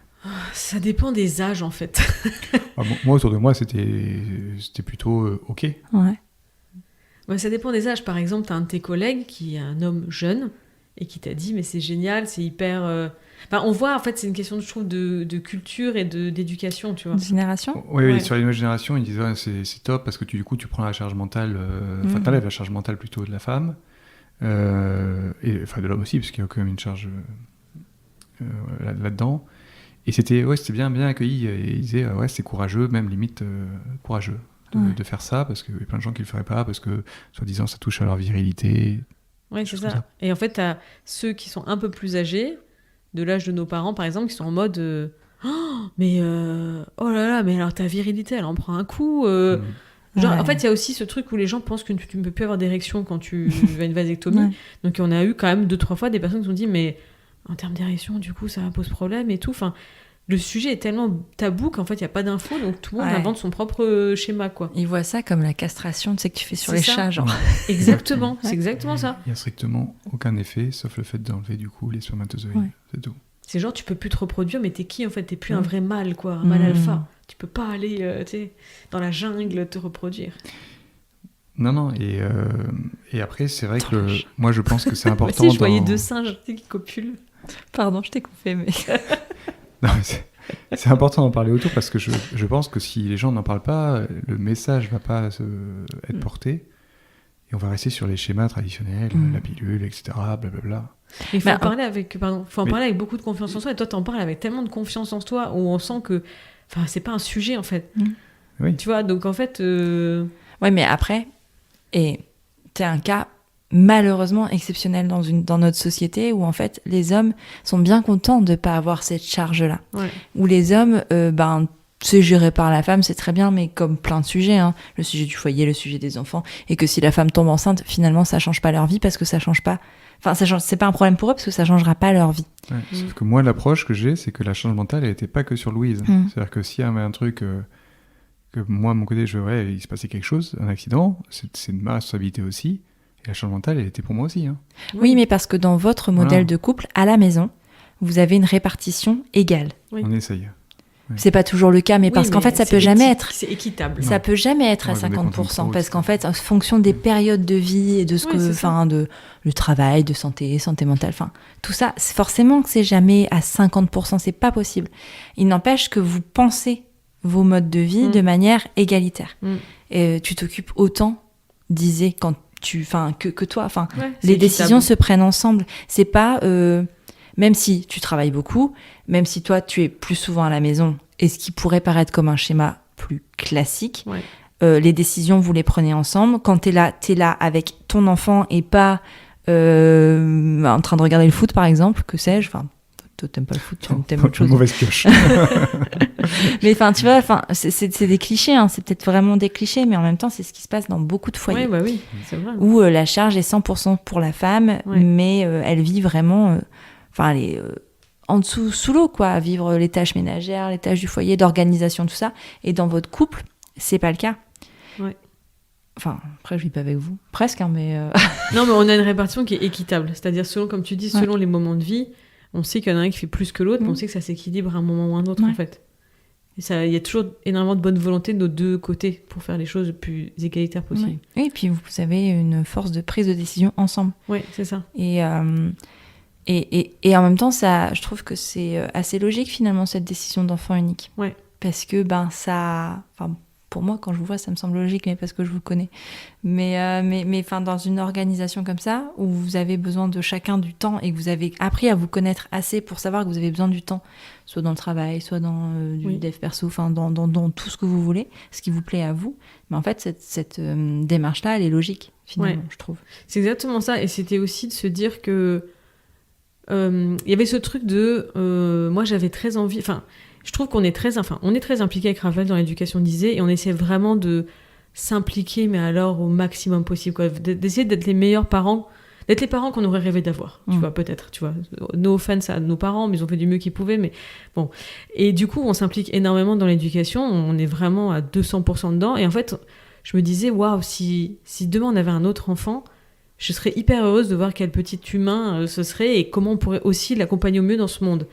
Ça dépend des âges, en fait. Moi, autour de moi, c'était plutôt OK. Ouais, ça dépend des âges. Par exemple, t'as un de tes collègues qui est un homme jeune et qui t'a dit, mais c'est génial, c'est hyper... Enfin, on voit, en fait, c'est une question, je trouve, de culture et d'éducation, tu vois. De génération ? Oui, sur les nouvelles générations, ils disent c'est top parce que du coup, tu prends la charge mentale... Enfin, t'enlèves la charge mentale plutôt de la femme. Et de l'homme aussi, parce qu'il y a quand même une charge là-dedans. Et c'était bien accueilli. Et ils disaient, c'est courageux, même limite courageux de faire ça, parce qu'il y a plein de gens qui le feraient pas, parce que, soi-disant, ça touche à leur virilité. Oui, c'est ça. Et en fait, t'as ceux qui sont un peu plus âgés, de l'âge de nos parents, par exemple, qui sont en mode oh là là, mais alors ta virilité, elle en prend un coup. En fait, il y a aussi ce truc où les gens pensent que tu ne peux plus avoir d'érection quand tu as une vasectomie. Donc, on a eu quand même 2-3 fois des personnes qui ont dit, mais en termes d'érection, du coup, ça pose problème et tout. Enfin, le sujet est tellement tabou qu'en fait, il n'y a pas d'infos, donc tout le monde invente son propre schéma, quoi. Ils voient ça comme la castration, tu sais, que tu fais sur les chats, genre. Exactement, c'est exactement ça. Il n'y a strictement aucun effet, sauf le fait d'enlever, du coup, les spermatozoïdes. C'est tout. C'est genre, tu peux plus te reproduire, mais t'es qui, en fait ? T'es plus un vrai mâle, quoi, un mâle alpha. Tu peux pas aller, dans la jungle te reproduire. Non, et après, c'est vrai que moi, je pense que c'est important... Si, je voyais 2 singes qui copulent. Pardon, je t'ai coupé, mais... Non, mais c'est important d'en parler autour, parce que je pense que si les gens n'en parlent pas, le message va pas être porté, et on va rester sur les schémas traditionnels, la pilule, etc., blablabla. Il faut en parler avec beaucoup de confiance en soi, et toi, t'en parles avec tellement de confiance en toi, où on sent que... Enfin, c'est pas un sujet, en fait. Oui. Tu vois, donc en fait... Ouais, mais après, et t'es un cas malheureusement exceptionnel dans notre société où, en fait, les hommes sont bien contents de pas avoir cette charge-là. Où les hommes, c'est géré par la femme, c'est très bien, mais comme plein de sujets, le sujet du foyer, le sujet des enfants, et que si la femme tombe enceinte, finalement, ça change pas leur vie parce que ça change pas... Enfin, c'est pas un problème pour eux parce que ça changera pas leur vie. Sauf que moi, l'approche que j'ai, c'est que la charge mentale, elle était pas que sur Louise. C'est-à-dire que s'il y avait un truc que moi, de mon côté, il se passait quelque chose, un accident, c'est de ma responsabilité aussi. Et la charge mentale, elle était pour moi aussi. Oui, mais parce que dans votre modèle de couple, à la maison, vous avez une répartition égale. On essaye. C'est pas toujours le cas, mais parce qu'en fait, ça peut jamais être... C'est équitable. Ça peut jamais être à 50%, parce qu'en fait, en fonction des périodes de vie et de ce le travail, de santé mentale, tout ça, forcément que c'est jamais à 50%, c'est pas possible. Il n'empêche que vous pensez vos modes de vie de manière égalitaire. Et tu t'occupes autant, que toi. Les décisions se prennent ensemble. C'est pas... même si tu travailles beaucoup, même si toi, tu es plus souvent à la maison, et ce qui pourrait paraître comme un schéma plus classique. Ouais. Les décisions, vous les prenez ensemble. Quand t'es là avec ton enfant et pas en train de regarder le foot, par exemple, que sais-je. Enfin, toi, t'aimes pas le foot, t'aimes autre chose. Mauvaise pioche. Mais enfin, tu vois, c'est des clichés, hein. C'est peut-être vraiment des clichés, mais en même temps, c'est ce qui se passe dans beaucoup de foyers. Ouais, bah oui, c'est vrai. Où la charge est 100% pour la femme, mais elle vit vraiment... elle est en dessous, sous l'eau, quoi, à vivre les tâches ménagères, les tâches du foyer, d'organisation, tout ça. Et dans votre couple, c'est pas le cas. Ouais. Enfin, après, je vis pas avec vous. Presque, hein, mais... Non, mais on a une répartition qui est équitable. C'est-à-dire, selon, comme tu dis, selon les moments de vie, on sait qu'il y en a un qui fait plus que l'autre, mais on sait que ça s'équilibre à un moment ou à un autre, en fait. Et il y a toujours énormément de bonne volonté de nos deux côtés pour faire les choses le plus égalitaires possible. Ouais. Oui, et puis vous avez une force de prise de décision ensemble. Oui, c'est ça. Et en même temps, ça, je trouve que c'est assez logique, finalement, cette décision d'enfant unique. Ouais. Parce que, pour moi, quand je vous vois, ça me semble logique, mais parce que je vous connais. Mais dans une organisation comme ça, où vous avez besoin de chacun du temps et que vous avez appris à vous connaître assez pour savoir que vous avez besoin du temps, soit dans le travail, soit dans du dev perso, enfin dans tout ce que vous voulez, ce qui vous plaît à vous. Mais en fait, cette démarche-là, elle est logique, finalement, je trouve. C'est exactement ça. Et c'était aussi de se dire que il y avait ce truc de... moi, j'avais très envie... Enfin, je trouve qu'on est très impliqué avec Raphaël dans l'éducation d'Isée et on essaie vraiment de s'impliquer, mais alors au maximum possible, quoi. D'essayer d'être les meilleurs parents, d'être les parents qu'on aurait rêvé d'avoir, tu vois, peut-être, tu vois. No offense à nos parents, mais ils ont fait du mieux qu'ils pouvaient, mais bon. Et du coup, on s'implique énormément dans l'éducation, on est vraiment à 200% dedans, et en fait, je me disais, waouh, si demain on avait un autre enfant, je serais hyper heureuse de voir quel petit humain ce serait et comment on pourrait aussi l'accompagner au mieux dans ce monde.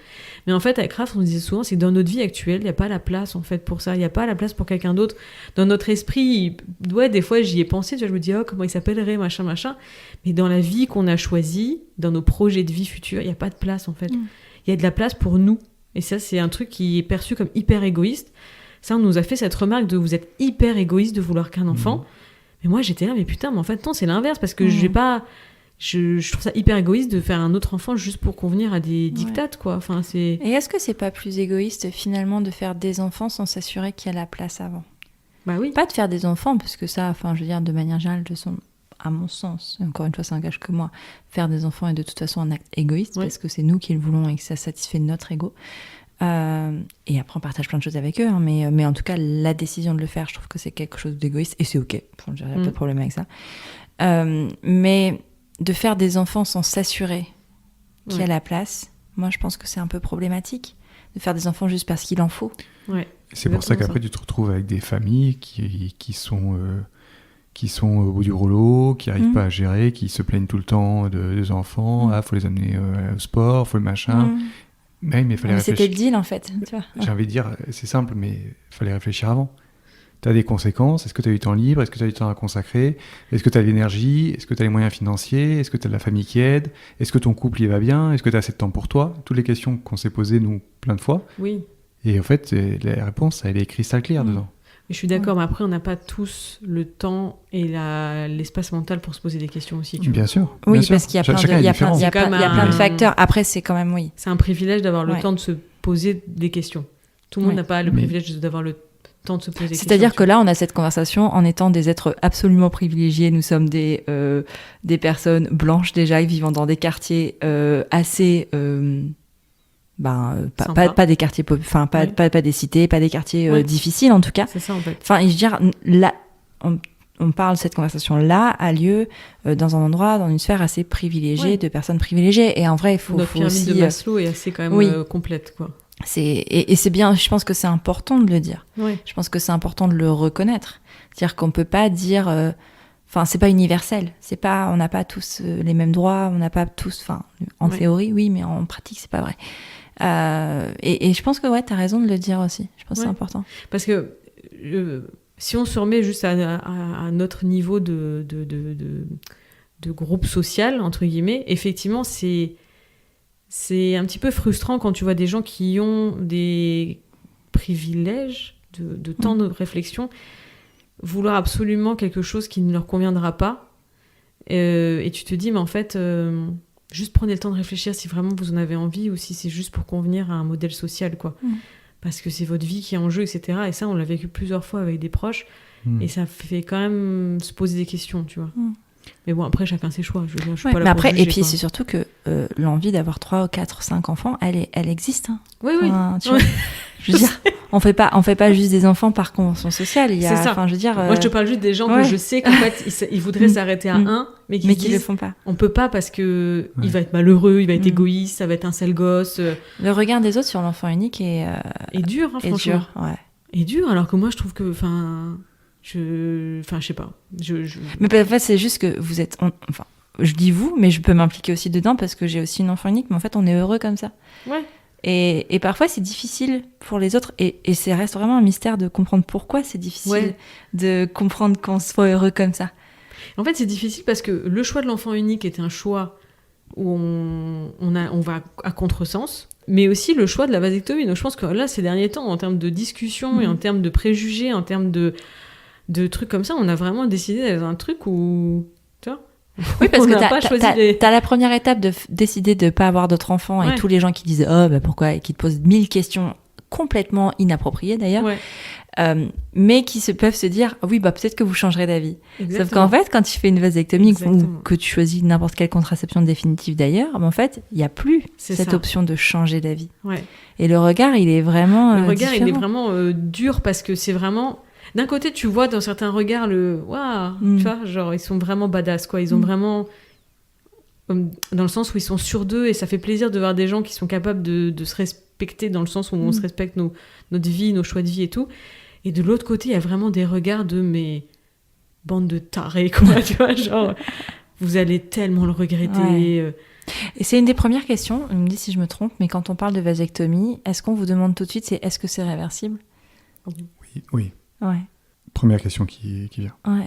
Mais en fait, avec Raph, on disait souvent, c'est que dans notre vie actuelle, il n'y a pas la place en fait pour ça. Il n'y a pas la place pour quelqu'un d'autre. Dans notre esprit, des fois, j'y ai pensé. Tu vois, je me dis, oh, comment il s'appellerait, machin. Mais dans la vie qu'on a choisie, dans nos projets de vie futurs, il n'y a pas de place en fait. Il y a de la place pour nous. Et ça, c'est un truc qui est perçu comme hyper égoïste. Ça, on nous a fait cette remarque de vous êtes hyper égoïste de vouloir qu'un enfant. Mais moi, j'étais là, mais putain, mais en fait, non, c'est l'inverse, parce que je trouve ça hyper égoïste de faire un autre enfant juste pour convenir à des dictates, quoi. Enfin, c'est... Et est-ce que c'est pas plus égoïste, finalement, de faire des enfants sans s'assurer qu'il y a la place avant ? Bah oui. Pas de faire des enfants, parce que ça, enfin, je veux dire, de manière générale, à mon sens, et encore une fois, ça n'engage que moi, faire des enfants est de toute façon un acte égoïste, parce que c'est nous qui le voulons et que ça satisfait notre ego. Et après on partage plein de choses avec eux, hein, mais en tout cas la décision de le faire, je trouve que c'est quelque chose d'égoïste et c'est ok, il n'y a pas de problème avec ça, mais de faire des enfants sans s'assurer qu'il y a la place, moi je pense que c'est un peu problématique de faire des enfants juste parce qu'il en faut. C'est pour ça qu'après tu te retrouves avec des familles qui sont au bout du rouleau, qui n'arrivent pas à gérer, qui se plaignent tout le temps des enfants, faut les amener au sport, faut le machin. Mais fallait réfléchir. C'était le deal en fait. Tu vois. J'ai envie de dire, c'est simple, mais il fallait réfléchir avant. Tu as des conséquences. Est-ce que tu as du temps libre ? Est-ce que tu as du temps à consacrer ? Est-ce que tu as de l'énergie ? Est-ce que tu as les moyens financiers ? Est-ce que tu as de la famille qui aide ? Est-ce que ton couple y va bien ? Est-ce que tu as assez de temps pour toi ? Toutes les questions qu'on s'est posées, nous, plein de fois. Oui. Et en fait, la réponse, elle est cristal claire dedans. Je suis d'accord, mais après, on n'a pas tous le temps et l'espace mental pour se poser des questions aussi. Bien sûr. Oui, bien sûr. parce qu'il y a plein de facteurs. Après, c'est quand même, c'est un privilège d'avoir le temps de se poser des questions. Tout le monde n'a pas le privilège d'avoir le temps de se poser des questions. C'est-à-dire que là, on a cette conversation en étant des êtres absolument privilégiés. Nous sommes des personnes blanches déjà, vivant dans des quartiers assez... pas des quartiers pas des cités, pas des quartiers difficiles en tout cas. C'est ça en fait. Enfin, je veux dire, là, on parle, cette conversation-là a lieu dans un endroit, dans une sphère assez privilégiée, de personnes privilégiées. Et en vrai, il faut pyramide aussi... de Maslow est assez quand même complète, quoi. Et c'est bien, je pense que c'est important de le dire. Je pense que c'est important de le reconnaître. C'est-à-dire qu'on peut pas dire... Enfin, c'est pas universel. On n'a pas tous les mêmes droits, on n'a pas tous... Enfin, en théorie, oui, mais en pratique, c'est pas vrai. Et je pense que t'as raison de le dire aussi. Je pense que c'est important. Parce que si on se remet juste à notre niveau de groupe social, entre guillemets, effectivement, c'est un petit peu frustrant quand tu vois des gens qui ont des privilèges de temps de réflexion, vouloir absolument quelque chose qui ne leur conviendra pas. Et tu te dis, mais en fait... juste prenez le temps de réfléchir si vraiment vous en avez envie ou si c'est juste pour convenir à un modèle social, quoi. parce que c'est votre vie qui est en jeu, etc. Et ça, on l'a vécu plusieurs fois avec des proches, et ça fait quand même se poser des questions, tu vois. Mais bon, après, chacun ses choix. Je veux dire, je suis pas là mais pour après, juger, et puis quoi. c'est surtout que l'envie d'avoir 3, 4, 5 enfants, elle existe. Hein. Oui. Enfin, tu vois, je veux dire, on fait pas juste des enfants par convention sociale. Il y a, C'est ça. enfin, je veux dire, Moi, je te parle juste des gens que je sais qu'en fait, ils voudraient s'arrêter à un, mais qui le disent, font pas. on peut pas parce que il va être malheureux, il va être égoïste, ça va être un sale gosse. Le regard des autres sur l'enfant unique est dur, hein, est franchement. dur, ouais. Et dur, alors que moi, je trouve que, je sais pas. Mais en fait, c'est juste que vous êtes, enfin, je dis vous, mais je peux m'impliquer aussi dedans parce que j'ai aussi une enfant unique, mais en fait, on est heureux comme ça. Ouais. Et parfois, c'est difficile pour les autres, et ça reste vraiment un mystère de comprendre pourquoi c'est difficile de comprendre qu'on soit heureux comme ça. En fait, c'est difficile parce que le choix de l'enfant unique est un choix où on va à contresens, mais aussi le choix de la vasectomie. Donc je pense que là, ces derniers temps, en termes de discussion et en termes de préjugés, en termes de trucs comme ça, on a vraiment décidé d'aller dans un truc où... Tu vois, oui, parce que t'as la première étape de décider de pas avoir d'autres enfants, et tous les gens qui disent « Oh, bah pourquoi ?» et qui te posent 1000 questions complètement inappropriées d'ailleurs. Mais qui peuvent se dire oui, bah peut-être que vous changerez d'avis. Sauf qu'en fait, quand tu fais une vasectomie ou que tu choisis n'importe quelle contraception définitive d'ailleurs, en fait, il n'y a plus cette option de changer d'avis. Et le regard, il est vraiment il est différent. vraiment dur parce que c'est vraiment... D'un côté, tu vois dans certains regards tu vois, genre ils sont vraiment badass, quoi. Ils ont vraiment... Dans le sens où ils sont sûrs d'eux, et ça fait plaisir de voir des gens qui sont capables de se respecter, dans le sens où on se respecte notre vie, nos choix de vie et tout. Et de l'autre côté, il y a vraiment des regards de mes bandes de tarés, quoi, tu vois, genre, vous allez tellement le regretter. Et c'est une des premières questions, on me dit si je me trompe, mais quand on parle de vasectomie, est-ce qu'on vous demande tout de suite, est-ce que c'est réversible ? Oui. Ouais. Première question qui vient. Ouais.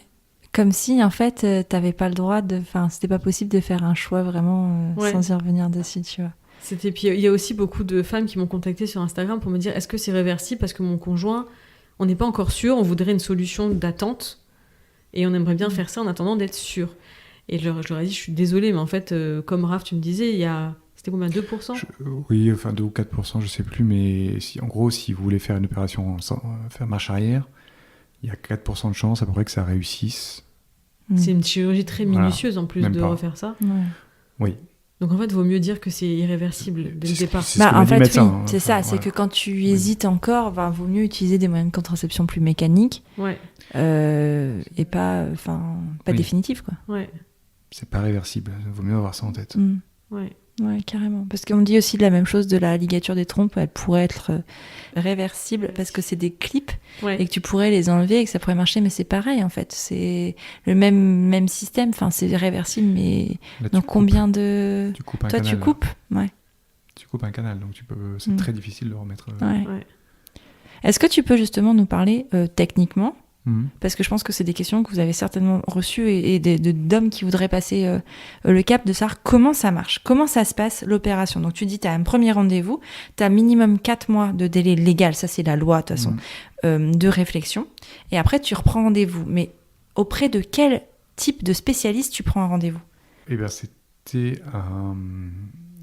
Comme si, en fait, t'avais pas le droit c'était pas possible de faire un choix vraiment sans y revenir dessus, tu vois. Puis il y a aussi beaucoup de femmes qui m'ont contactée sur Instagram pour me dire, est-ce que c'est réversible parce que mon conjoint... On n'est pas encore sûr, on voudrait une solution d'attente et on aimerait bien faire ça en attendant d'être sûr. Et je leur ai dit, je suis désolée, mais en fait, comme Raph, tu me disais, c'était combien, 2% Oui, enfin 2 ou 4%, je sais plus, mais en gros, si vous voulez faire une opération sans faire marche arrière, il y a 4% de chance à peu près que ça réussisse. C'est une chirurgie très minutieuse en plus de refaire ça. Oui. Donc en fait, il vaut mieux dire que c'est irréversible dès le départ. C'est ce que m'a dit le médecin, c'est ça, c'est que quand tu hésites encore, vaut mieux utiliser des moyens de contraception plus mécaniques et pas définitifs, quoi. Ouais. C'est pas réversible, il vaut mieux avoir ça en tête. Ouais, carrément. Parce qu'on me dit aussi la même chose de la ligature des trompes, elle pourrait être réversible parce que c'est des clips et que tu pourrais les enlever et que ça pourrait marcher, mais c'est pareil en fait. C'est le même système, enfin c'est réversible, mais là, dans combien de... Tu coupes un Toi, canal. tu coupes Tu coupes un canal, donc c'est très difficile de le remettre. Est-ce que tu peux justement nous parler techniquement ? Parce que je pense que c'est des questions que vous avez certainement reçues et d'hommes qui voudraient passer le cap de savoir comment ça marche, comment ça se passe l'opération. Donc tu dis tu as un premier rendez-vous, tu as minimum 4 mois de délai légal, ça c'est la loi de toute façon, de réflexion, et après tu reprends rendez-vous. Mais auprès de quel type de spécialiste tu prends un rendez-vous ? Eh bien c'était un...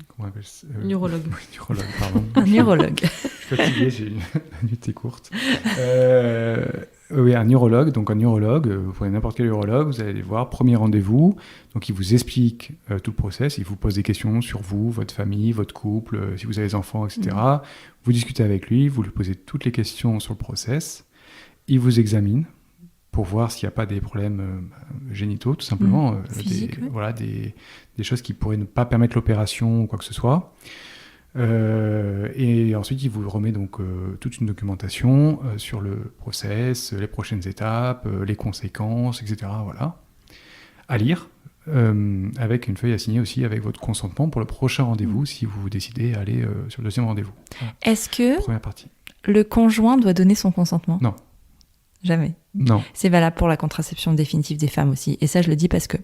Comment on appelle ça ? Neurologue. Neurologue, pardon. Un neurologue. Je suis fatigué, la nuit était courte. Oui, un neurologue. Donc un neurologue, vous prenez n'importe quel neurologue, vous allez les voir, premier rendez-vous. Donc il vous explique tout le process, il vous pose des questions sur vous, votre famille, votre couple, si vous avez des enfants, etc. Vous discutez avec lui, vous lui posez toutes les questions sur le process. Il vous examine pour voir s'il n'y a pas des problèmes génitaux, tout simplement. Physique, des choses qui pourraient ne pas permettre l'opération ou quoi que ce soit. Et ensuite, il vous remet donc toute une documentation sur le process, les prochaines étapes, les conséquences, etc. Voilà. À lire, avec une feuille à signer aussi avec votre consentement pour le prochain rendez-vous si vous décidez d'aller sur le deuxième rendez-vous. Voilà. Est-ce que Première partie. Le conjoint doit donner son consentement ? Non. Jamais. Non. C'est valable pour la contraception définitive des femmes aussi. Et ça, je le dis parce que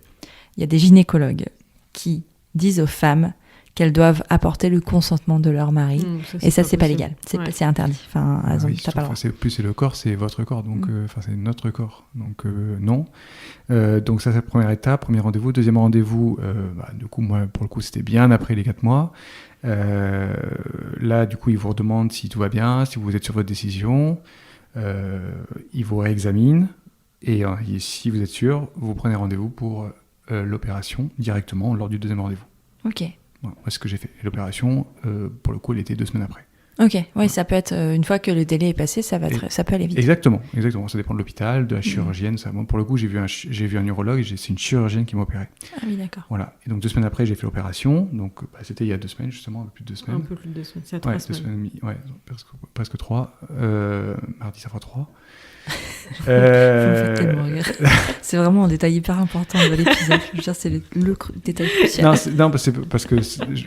il y a des gynécologues qui disent aux femmes qu'elles doivent apporter le consentement de leur mari. Et ça, c'est pas légal. C'est interdit. Enfin, t'as pas le droit. C'est le corps, c'est votre corps, donc c'est notre corps. Donc non. Donc ça, c'est la première étape, premier rendez-vous. Deuxième rendez-vous, du coup, moi, pour le coup, c'était bien après les 4 mois. Là, du coup, ils vous redemandent si tout va bien, si vous êtes sur votre décision. Ils vous réexaminent. Et si vous êtes sûr, vous prenez rendez-vous pour l'opération directement lors du deuxième rendez-vous. Ok. Voilà, moi, c'est ce que j'ai fait. Et l'opération, pour le coup, elle était 2 semaines après. Ok, oui, ça peut être, une fois que le délai est passé, ça peut aller vite. Exactement. Ça dépend de l'hôpital, de la chirurgienne. Ça. Moi, pour le coup, j'ai vu un neurologue, c'est une chirurgienne qui m'a opéré. Ah oui, d'accord. Voilà. Et donc 2 semaines après, j'ai fait l'opération. Donc c'était il y a 2 semaines, justement, un peu plus de 2 semaines. Un peu plus de 2 semaines, c'est à 3 semaines. 2 semaines et demie, presque 3. Mardi, ça fera 3. Vous me faites tellement rire. C'est vraiment un détail hyper important de l'épisode. Je veux dire, c'est le détail crucial. Non, c'est parce que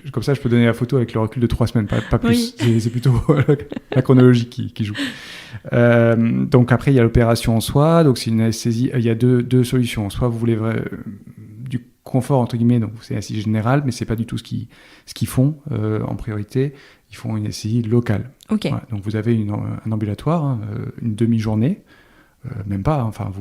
comme ça, je peux donner la photo avec le recul de 3 semaines, pas plus. Oui. C'est plutôt la chronologie qui joue. Donc après, il y a l'opération en soi. Donc c'est une anesthésie. Il y a deux solutions. Soit vous voulez du confort entre guillemets, donc c'est anesthésie générale, mais c'est pas du tout ce qu'ils font en priorité. Ils font une anesthésie locale. Ok. Voilà, donc vous avez un ambulatoire, une demi-journée, même pas. Enfin,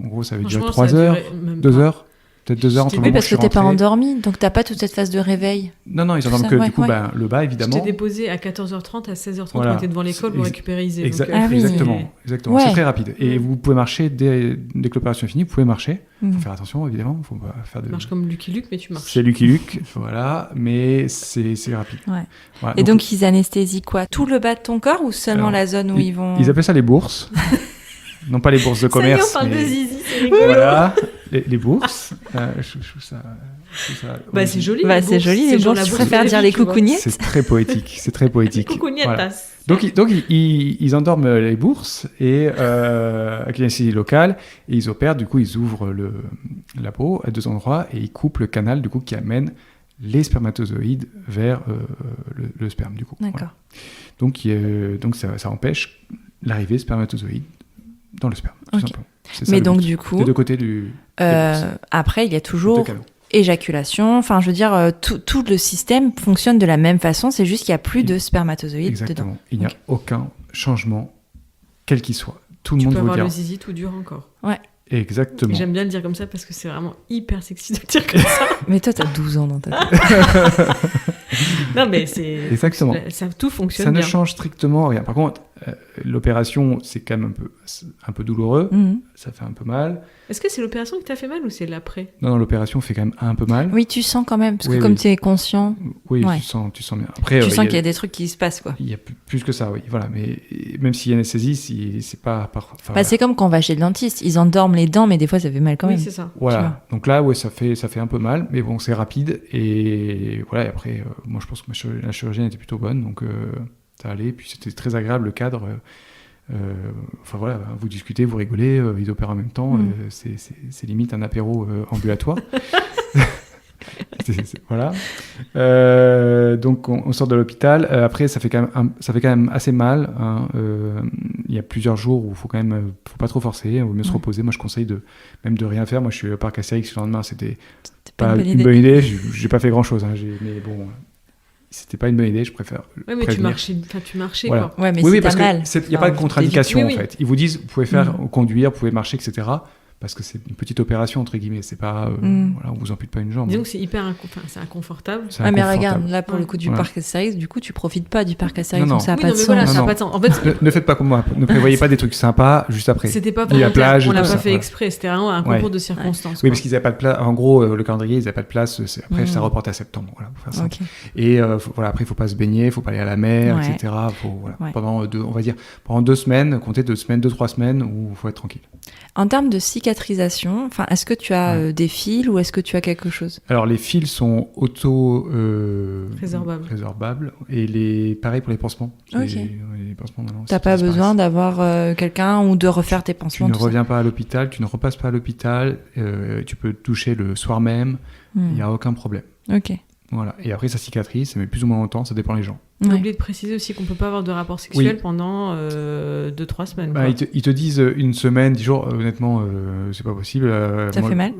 en gros, ça veut dire 3 heures, 2 heures. Peut-être 2 heures entre le moment où je suis parce que t'es pas rentré. endormi, donc t'as pas toute cette phase de réveil. Non, ils endorment que du coup, le bas évidemment. Je t'ai déposé à 14h30, à 16h30, on était devant l'école pour récupérer Isée. Exactement. Ouais. C'est très rapide. Et vous pouvez marcher dès que l'opération est finie, vous pouvez marcher. Faut faire attention évidemment. Faut pas faire de. Tu marches comme Lucky Luke, mais tu marches. C'est Lucky Luke, voilà, mais c'est rapide. Ouais. Voilà, et donc ils anesthésient quoi ? Tout le bas de ton corps ou seulement la zone où ils vont. Ils appellent ça les bourses. Non pas les bourses de commerce. Ça y est, on parle de zizi, c'est rigolo. Voilà, les bourses. Je trouve ça. C'est joli. C'est joli les bourses. Je préfère dire les coucougnettes. C'est très poétique. Coucougnettes. Voilà. Donc ils endorment les bourses et avec l'anesthésie locale et ils opèrent. Du coup, ils ouvrent la peau à 2 endroits et ils coupent le canal du coup qui amène les spermatozoïdes vers le sperme du coup. D'accord. Voilà. Donc ça empêche l'arrivée spermatozoïde dans le sperme. Tout simplement. Mais donc du coup, des 2 côtés du. après il y a toujours éjaculation. Enfin, je veux dire, tout le système fonctionne de la même façon. C'est juste qu'il y a plus de spermatozoïdes Exactement. dedans. Il n'y a aucun changement, quel qu'il soit. Tout le monde vous le dira. Tu peux avoir le zizi tout dur encore. Ouais. Exactement. Et j'aime bien le dire comme ça parce que c'est vraiment hyper sexy de le dire comme ça. Mais toi, t'as 12 ans dans ta tête. Non, mais c'est... Exactement. Tout fonctionne ça bien. Ça ne change strictement rien. Par contre, l'opération, c'est quand même un peu douloureux. Ça fait un peu mal. Est-ce que c'est l'opération qui t'a fait mal ou c'est l'après ? Non, l'opération fait quand même un peu mal. Oui, tu sens quand même, parce que comme tu es conscient... Oui, tu sens bien. Après, tu sens qu'il y a des trucs qui se passent, quoi. Il y a plus que ça, oui. Voilà. Mais même s'il y a anesthésie, c'est pas... C'est comme quand on va chez le dentiste. Ils endorment les dents, mais des fois, ça fait mal quand même. Oui, c'est ça. Voilà. Donc là, ça fait un peu mal, mais bon, c'est rapide. Et voilà, et après, moi, je pense que la chirurgienne était plutôt bonne, donc ça allait. Puis c'était très agréable, le cadre... Enfin voilà, vous discutez, vous rigolez, ils opèrent en même temps, c'est limite un apéro ambulatoire. Voilà. Donc on sort de l'hôpital. Après, ça fait quand même assez mal. Hein. Il y a plusieurs jours où faut pas trop forcer, il vaut mieux se reposer. Moi, je conseille même de rien faire. Moi, je suis au parc Astérix le lendemain, c'était pas une bonne idée. J'ai pas fait grand chose, hein. Mais bon. C'était pas une bonne idée, je préfère. Ouais, mais tu marchais voilà. quoi. Ouais, mais oui, parce qu'il n'y a pas de contre-indication en fait. Ils vous disent, vous pouvez conduire, vous pouvez marcher, etc. Parce que c'est une petite opération, entre guillemets. C'est pas. Voilà, on vous ampute pas une jambe. Disons que c'est c'est inconfortable. Mais regarde, là, pour le coup du parc Astérix, du coup, tu profites pas du parc Astérix, donc ça n'a pas de sens. Voilà, ça n'a pas de sens. En fait, ne faites pas comme moi. Ne prévoyez pas des trucs sympas juste après. C'était pas la plage, on l'a pas fait exprès. C'était vraiment un concours de circonstances. Oui, parce qu'ils n'avaient pas de place. En gros, le calendrier, ils n'avaient pas de place. Après, ça reporte à septembre. Voilà, pour faire ça. Et voilà, après, il faut pas se baigner, il faut pas aller à la mer, etc. Pendant 2 semaines, comptez 2 semaines, 2-3 semaines où il faut être tranquille. En termes de cicatrisation, est-ce que tu as des fils ou est-ce que tu as quelque chose ? Alors, les fils sont résorbables et pareil pour les pansements. Les pansements, maintenant, t'as pas besoin d'avoir quelqu'un ou de refaire tes pansements. Tu ne reviens pas à l'hôpital, tu ne repasses pas à l'hôpital, tu peux te toucher le soir même, il n'y a aucun problème. Ok. Voilà. Et après, ça cicatrise, ça met plus ou moins longtemps, ça dépend des gens. On a Ouais. oublié de préciser aussi qu'on peut pas avoir de rapport sexuel Oui. pendant 2-3 semaines. Bah, quoi. ils te disent une semaine, 10 jours, honnêtement, c'est pas possible. Ça fait mal?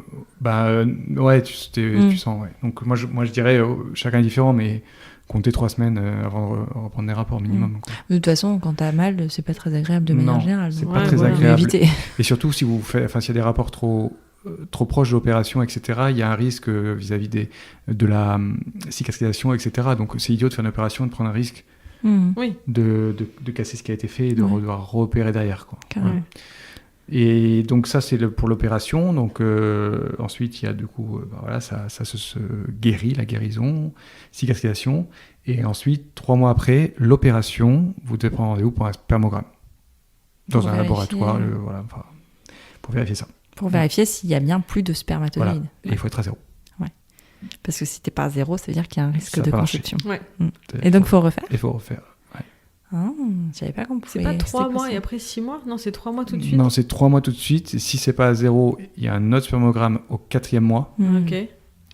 Ouais, tu sens, ouais. Donc moi je dirais, chacun est différent, mais comptez 3 semaines avant de reprendre des rapports minimum. Quoi. De toute façon, quand t'as mal, c'est pas très agréable de manière Non, générale. c'est donc, pas Ouais, très voilà. vaut mieux agréable. éviter. Et surtout, s'il y a des rapports trop proches de l'opération, etc., il y a un risque vis-à-vis de la cicatrisation, etc. Donc c'est idiot de faire une opération et de prendre un risque Oui. de casser ce qui a été fait et de Ouais. devoir repérer derrière. Quoi. Carrément. Voilà. Et donc ça, c'est pour l'opération. Donc ensuite, il y a du coup, voilà, ça se guérit, la guérison, cicatrisation. Et ensuite, 3 mois après l'opération, vous devez prendre rendez-vous pour un spermogramme. Dans Pour un vérifier. laboratoire, voilà, enfin, pour vérifier ça. Pour vérifier s'il y a bien plus de spermatozoïdes. Voilà. Et il faut être à 0. Parce que si t'es pas à 0, ça veut dire qu'il y a un risque Ça de va marcher. conception. Ouais. Et donc, faut refaire. Il faut refaire. Ah, je savais pas qu'on pouvait. C'est pas 3 c'était mois possible. et après 6 mois? Non, c'est 3 mois tout de suite. Non, c'est 3 mois tout de suite. Et si c'est pas à 0, il y a un autre spermogramme au 4e mois. Ok.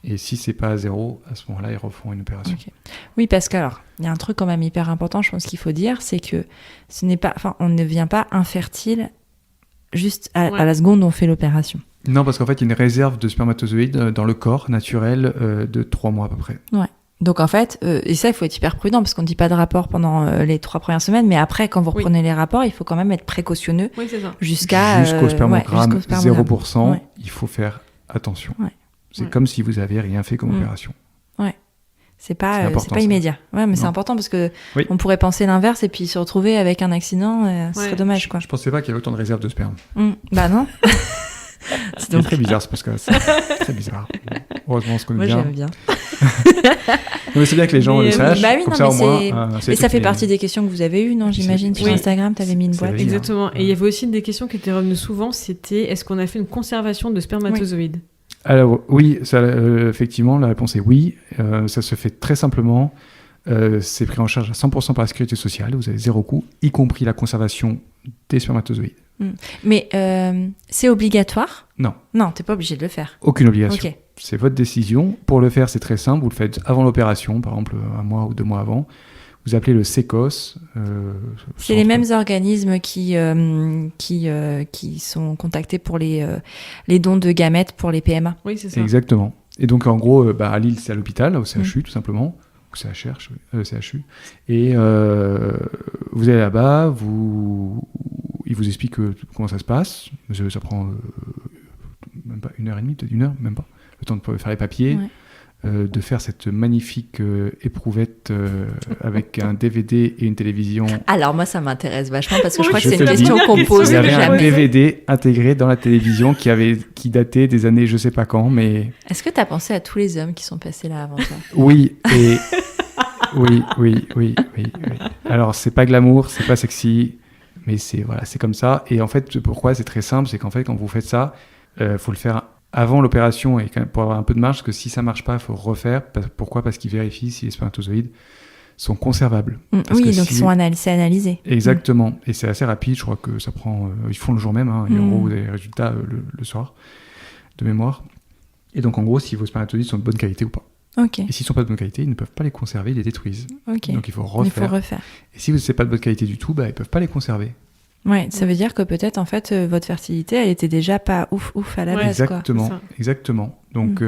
Et si c'est pas à 0, à ce moment-là, ils refont une opération. Ok. Oui, parce que alors, il y a un truc quand même hyper important, je pense qu'il faut dire, c'est que ce n'est pas, on ne devient pas infertile juste à la seconde où on fait l'opération. Non, parce qu'en fait, il y a une réserve de spermatozoïdes dans le corps naturel de 3 mois à peu près. Donc en fait, et ça, il faut être hyper prudent parce qu'on ne dit pas de rapport pendant les 3 premières semaines, mais après, quand vous Oui. reprenez les rapports, il faut quand même être précautionneux Oui, c'est ça. Jusqu'au spermogramme, jusqu'au spermogramme. 0%, Ouais. il faut faire attention. Ouais. C'est Ouais. comme si vous avez rien fait comme Mm. opération. C'est C'est pas, important, c'est pas ça. immédiat. Ouais, mais c'est Non. important parce que Oui. on pourrait penser l'inverse et puis se retrouver avec un accident, ce serait Ouais. dommage, quoi. Je pensais pas qu'il y avait autant de réserves de sperme. Bah non. C'est très bizarre ce podcast. C'est très bizarre. Heureusement, on se Moi, connaît bien. j'aime bien. Non, mais c'est bien que les gens Mais, le sachent. bah oui, comme non, ça, mais au moins. Et ça fait partie des questions que vous avez eues, non, Et puis j'imagine, c'est- sur oui. Instagram, t'avais mis une C'est boîte. la vie. Exactement. hein. Et il y avait aussi des questions qui étaient revenues souvent, c'était est-ce qu'on a fait une conservation de spermatozoïdes? Alors, oui, effectivement, la réponse est oui. Ça se fait très simplement. C'est pris en charge à 100% par la sécurité sociale. Vous avez 0 coût, y compris la conservation des spermatozoïdes. Mais c'est obligatoire? Non. Non, t'es pas obligé de le faire. Aucune obligation. Ok. C'est votre décision. Pour le faire, c'est très simple. Vous le faites avant l'opération, par exemple 1 mois ou 2 mois avant. Vous appelez le CECOS. C'est les mêmes organismes qui sont contactés pour les dons de gamètes pour les PMA. Oui, c'est ça. Exactement. Et donc, en gros, à Lille, c'est à l'hôpital, au CHU, tout simplement. Ou CHU. Et vous allez là-bas, ils vous expliquent comment ça se passe. Ça prend même pas 1h30, peut-être 1 heure, même pas. Le temps de faire les papiers. Ouais. De faire cette magnifique éprouvette avec un DVD et une télévision. Alors moi, ça m'intéresse vachement parce que je Oui, crois que je c'est te une le question dis. qu'on pose Il y avait un jamais. DVD intégré dans la télévision qui datait des années je sais pas quand, mais Est-ce que t'as pensé à tous les hommes qui sont passés là avant toi? oui, et oui. Alors c'est pas glamour, c'est pas sexy, mais c'est comme ça. Et en fait, pourquoi c'est très simple, c'est qu'en fait quand vous faites ça, faut le faire avant l'opération et quand même pour avoir un peu de marge, parce que si ça marche pas, il faut refaire. Pourquoi? Parce qu'ils vérifient si les spermatozoïdes sont conservables. Parce Oui, que donc si- c'est analysé. Exactement. Et c'est assez rapide, je crois que ça prend... ils font le jour même, et en gros, vous avez les résultats le soir, de mémoire. Et donc, en gros, si vos spermatozoïdes sont de bonne qualité ou pas. Ok, Et s'ils sont pas de bonne qualité, ils ne peuvent pas les conserver, ils les détruisent. ok. Donc, il faut Il faut refaire. refaire. Et si c'est pas de bonne qualité du tout, ils peuvent pas les conserver. Ouais, ça veut dire que peut-être en fait votre fertilité, elle était déjà pas ouf à la Ouais, base, quoi. Exactement, c'est ça. exactement. Donc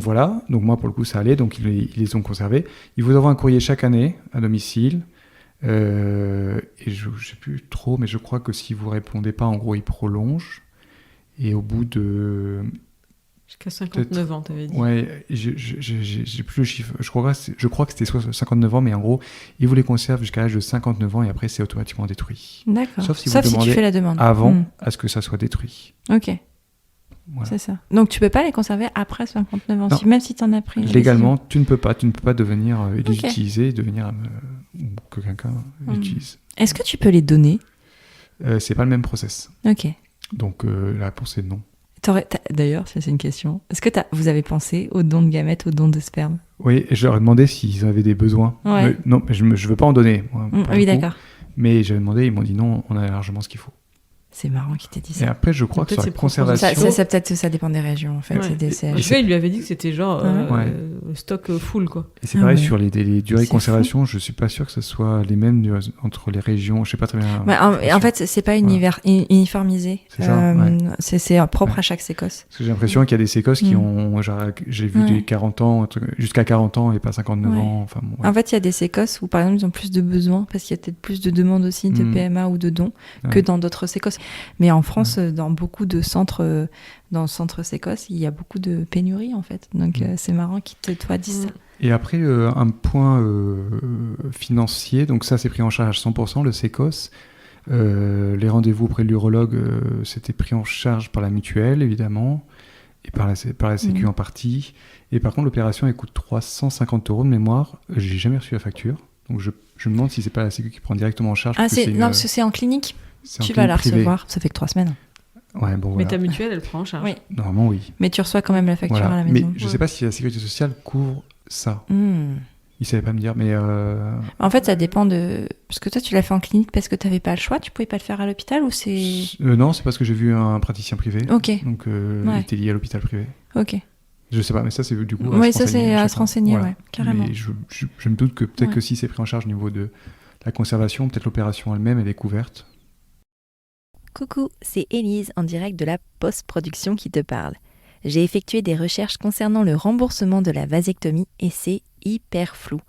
voilà. Donc moi, pour le coup, ça allait. Donc ils les ont conservés. Ils vous envoient un courrier chaque année à domicile. Et je sais plus trop, mais je crois que si vous répondez pas, en gros, ils prolongent. Et au bout de... Jusqu'à 59 ans, t'avais dit. Ouais, j'ai plus le chiffre. Je crois que c'était soit 59 ans, mais en gros, ils vous les conservent jusqu'à l'âge de 59 ans et après, c'est automatiquement détruit. D'accord. Sauf si vous tu demandez fais la demande. Avant à ce que ça soit détruit. Ok, Voilà. c'est ça. Donc tu peux pas les conserver après 59 ans, Non. même si t'en as pris. la Légalement, tu ne peux pas devenir les Ok. utiliser, devenir ou que quelqu'un l'utilise. décision. Est-ce que tu peux les donner? C'est pas le même process. Ok. Donc la réponse est non. D'ailleurs, ça, c'est une question. Est-ce que vous avez pensé aux dons de gamètes, aux dons de sperme? Oui, et je leur ai demandé s'ils avaient des besoins. Ouais. Non, mais je veux pas en donner. Moi, pour Oui, le coup. d'accord. Mais j'avais demandé, ils m'ont dit non, on a largement ce qu'il faut. C'est marrant qu'il t'ait dit Et ça. après, je crois que Peut-être sur la c'est propre. conservation... Peut-être ça dépend des régions, en fait. Ouais. C'est En tout cas, il lui avait dit que c'était genre Ouais. stock full, quoi. Et c'est pareil ouais. sur les durées de C'est conservation, je suis pas sûr que ce soit les mêmes entre les régions, je sais pas très bien. Ouais, en fait, c'est pas uniformisé. C'est ça, ouais. C'est propre à chaque sécosse. Parce que j'ai l'impression qu'il y a des sécosses qui ont, genre, j'ai vu des 40 ans, jusqu'à 40 ans et pas 59 ans. Enfin, bon, ouais. En fait, il y a des sécosses où, par exemple, ils ont plus de besoins parce qu'il y a peut-être plus de demandes aussi de PMA ou de dons que dans d'autres sécosses. Mais en France, dans beaucoup de centres, dans le centre sécosse, il y a beaucoup de pénuries, en fait. Donc, c'est marrant qu'ils te disent ça. Et après, un point financier, donc ça, c'est pris en charge à 100%, le sécosse. Les rendez-vous auprès de l'urologue, c'était pris en charge par la mutuelle, évidemment, et par la Sécu en partie. Et par contre, l'opération, elle coûte 350 € de mémoire. J'ai jamais reçu la facture. Donc, je me demande si c'est pas la Sécu qui prend directement en charge. Non, parce que c'est en clinique. Tu vas la recevoir. Ça fait que 3 semaines. Ouais, bon, Mais voilà. ta mutuelle, elle prend en charge. Oui. Normalement, oui. Mais tu reçois quand même la facture à la maison. Mais je sais pas si la Sécurité sociale couvre ça. Il savait pas me dire, mais... En fait, ça dépend de... Parce que toi, tu l'as fait en clinique parce que tu n'avais pas le choix. Tu pouvais pas le faire à l'hôpital ou c'est... Non, c'est parce que j'ai vu un praticien privé. Ok. Donc, il était lié à l'hôpital privé. Ok. Je sais pas, mais ça, c'est du coup... Oui, ça, c'est à se renseigner, voilà. ouais, carrément. Mais je me doute que peut-être que si c'est pris en charge au niveau de la conservation, peut-être l'opération elle-même, elle est couverte. Coucou, c'est Élise en direct de la post-production qui te parle. J'ai effectué des recherches concernant le remboursement de la vasectomie et c'est hyper flou.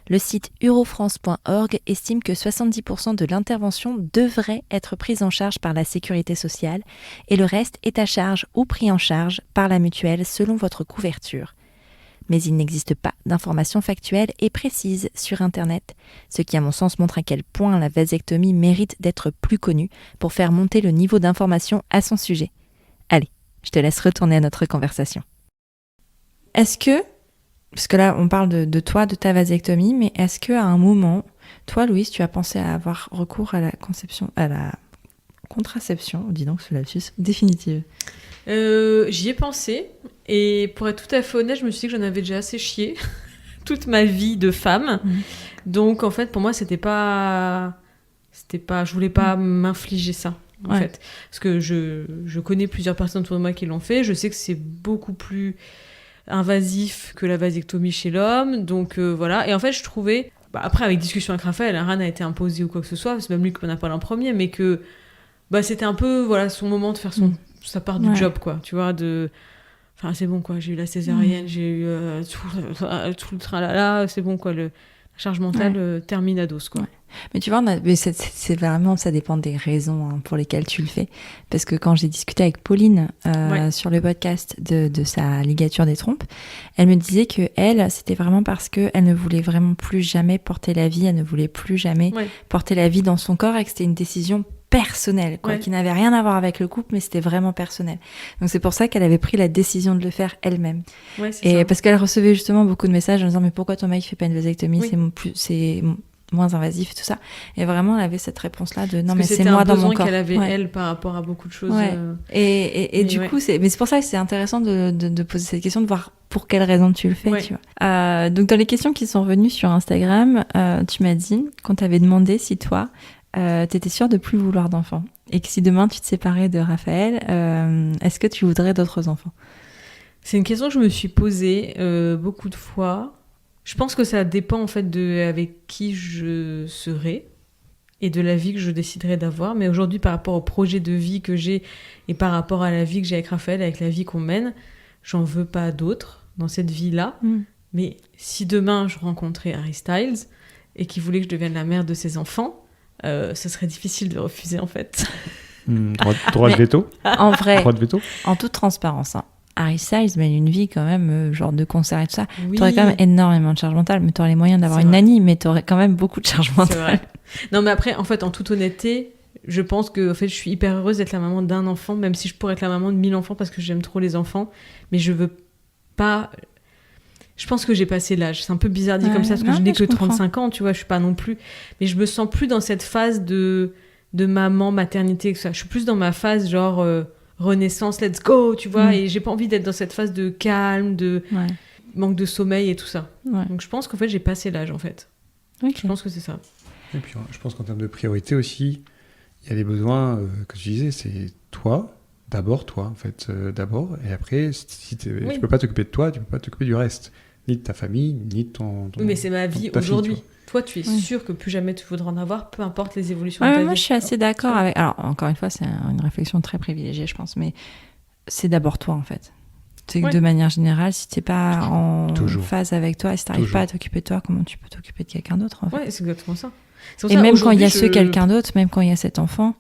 Le site urofrance.org estime que 70% de l'intervention devrait être prise en charge par la sécurité sociale et le reste est à charge ou pris en charge par la mutuelle selon votre couverture. Mais il n'existe pas d'informations factuelles et précises sur Internet, ce qui à mon sens montre à quel point la vasectomie mérite d'être plus connue pour faire monter le niveau d'information à son sujet. Allez, je te laisse retourner à notre conversation. Est-ce que, parce que là on parle de toi, de ta vasectomie, mais est-ce qu'à un moment, toi Louise, tu as pensé à avoir recours à la contraception, dis donc ce lapsus, définitive? J'y ai pensé, et pour être tout à fait honnête, je me suis dit que j'en avais déjà assez chié toute ma vie de femme. Donc en fait, pour moi, c'était pas, je voulais pas m'infliger ça. En fait, parce que je connais plusieurs personnes autour de moi qui l'ont fait. Je sais que c'est beaucoup plus invasif que la vasectomie chez l'homme. Donc voilà. Et en fait, je trouvais, après avec discussion avec Raphaël, rien n'a été imposé ou quoi que ce soit. C'est même lui qui m'en a parlé en premier, mais que c'était un peu son moment de faire sa part du job, quoi. Tu vois, enfin c'est bon quoi. J'ai eu la césarienne, j'ai eu tout le tralala. C'est bon quoi. La charge mentale terminados quoi. Mais tu vois, mais c'est vraiment, ça dépend des raisons pour lesquelles tu le fais. Parce que quand j'ai discuté avec Pauline sur le podcast de sa ligature des trompes, elle me disait que elle, c'était vraiment parce que elle ne voulait vraiment plus jamais porter la vie, elle ne voulait plus jamais porter la vie dans son corps et que c'était une décision personnelle, quoi, qui n'avait rien à voir avec le couple, mais c'était vraiment personnel. Donc c'est pour ça qu'elle avait pris la décision de le faire elle-même. Et parce qu'elle recevait justement beaucoup de messages en disant mais pourquoi ton mec fait pas une vasectomie, c'est moins invasif et tout ça. Et vraiment, elle avait cette réponse-là de non, mais c'est moi dans mon corps. Qu'elle avait elle par rapport à beaucoup de choses. Et du coup, mais c'est pour ça que c'est intéressant de poser cette question, de voir pour quelle raison tu le fais. Tu vois. Donc dans les questions qui sont revenues sur Instagram, tu m'as dit qu'on t'avait demandé si toi, t'étais sûre de plus vouloir d'enfants et que si demain tu te séparais de Raphaël, est-ce que tu voudrais d'autres enfants? C'est une question que je me suis posée beaucoup de fois. Je pense que ça dépend en fait de avec qui je serai et de la vie que je déciderai d'avoir. Mais aujourd'hui, par rapport au projet de vie que j'ai et par rapport à la vie que j'ai avec Raphaël, avec la vie qu'on mène, j'en veux pas d'autres dans cette vie-là. Mais si demain je rencontrais Harry Styles et qu'il voulait que je devienne la mère de ses enfants, ce serait difficile de refuser en fait. Droit de veto. En vrai, droit de veto. En toute transparence, Harry Styles mène une vie quand même genre de concert et tout ça. T'aurais quand même énormément de charge mentale, mais t'aurais les moyens d'avoir une nanny, mais t'aurais quand même beaucoup de charge mentale. C'est vrai. Non, mais après, en fait, en toute honnêteté, je pense que en fait, je suis hyper heureuse d'être la maman d'un enfant, même si je pourrais être la maman de 1000 enfants parce que j'aime trop les enfants, mais je veux pas. Je pense que j'ai passé l'âge. C'est un peu bizarre dit comme ça parce que je n'ai que 35 ans, tu vois, je suis pas non plus. Mais je me sens plus dans cette phase de maman, maternité, tout ça. Je suis plus dans ma phase genre. Renaissance, let's go, tu vois, et j'ai pas envie d'être dans cette phase de calme, de manque de sommeil et tout ça. Donc je pense qu'en fait j'ai passé l'âge en fait. Je pense que c'est ça. Et puis je pense qu'en termes de priorité aussi, il y a les besoins que tu disais, c'est toi, d'abord toi, en fait, d'abord, et après, si tu peux pas t'occuper de toi, tu peux pas t'occuper du reste, ni de ta famille, ni de ton Oui, mais c'est ma vie aujourd'hui. Toi, tu es sûr que plus jamais tu voudras en avoir, peu importe les évolutions de ta vie. Moi, je suis assez d'accord avec... Alors, encore une fois, c'est une réflexion très privilégiée, je pense, mais c'est d'abord toi, en fait. C'est que de manière générale, si t'es pas en phase avec toi, et si t'arrives pas à t'occuper de toi, comment tu peux t'occuper de quelqu'un d'autre, en fait. Ouais, c'est exactement ça. Et même quand il y a quelqu'un d'autre, même quand il y a cet enfant,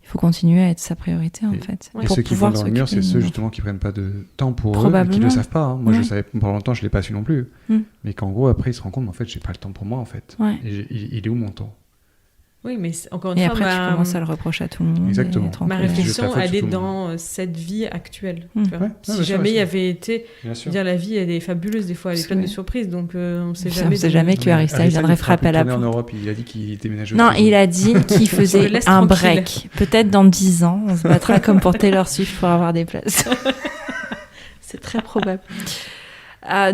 il faut continuer à être sa priorité, en fait. Et ceux qui vont dans le mur, c'est ceux justement qui prennent pas de temps pour eux, et qui le savent pas. Moi, je savais pendant longtemps, je l'ai pas su non plus. Mais qu'en gros, après, ils se rendent compte, en fait, j'ai pas le temps pour moi, en fait. Et il est où mon temps? Oui, mais encore une fois, après, tu commences à le reprocher à tout le monde. Exactement. Ma réflexion, elle est dans cette vie actuelle. Si jamais il y avait été... Dire, la vie, elle est fabuleuse, des fois, elle est pleine de surprises, donc on sait jamais. On sait jamais que Harry Styles viendrait frapper à la porte. En Europe, il a dit qu'il déménageait. Non, il a dit qu'il faisait un break. Peut-être dans 10 ans, on se battra comme pour Taylor Swift pour avoir des places. C'est très probable.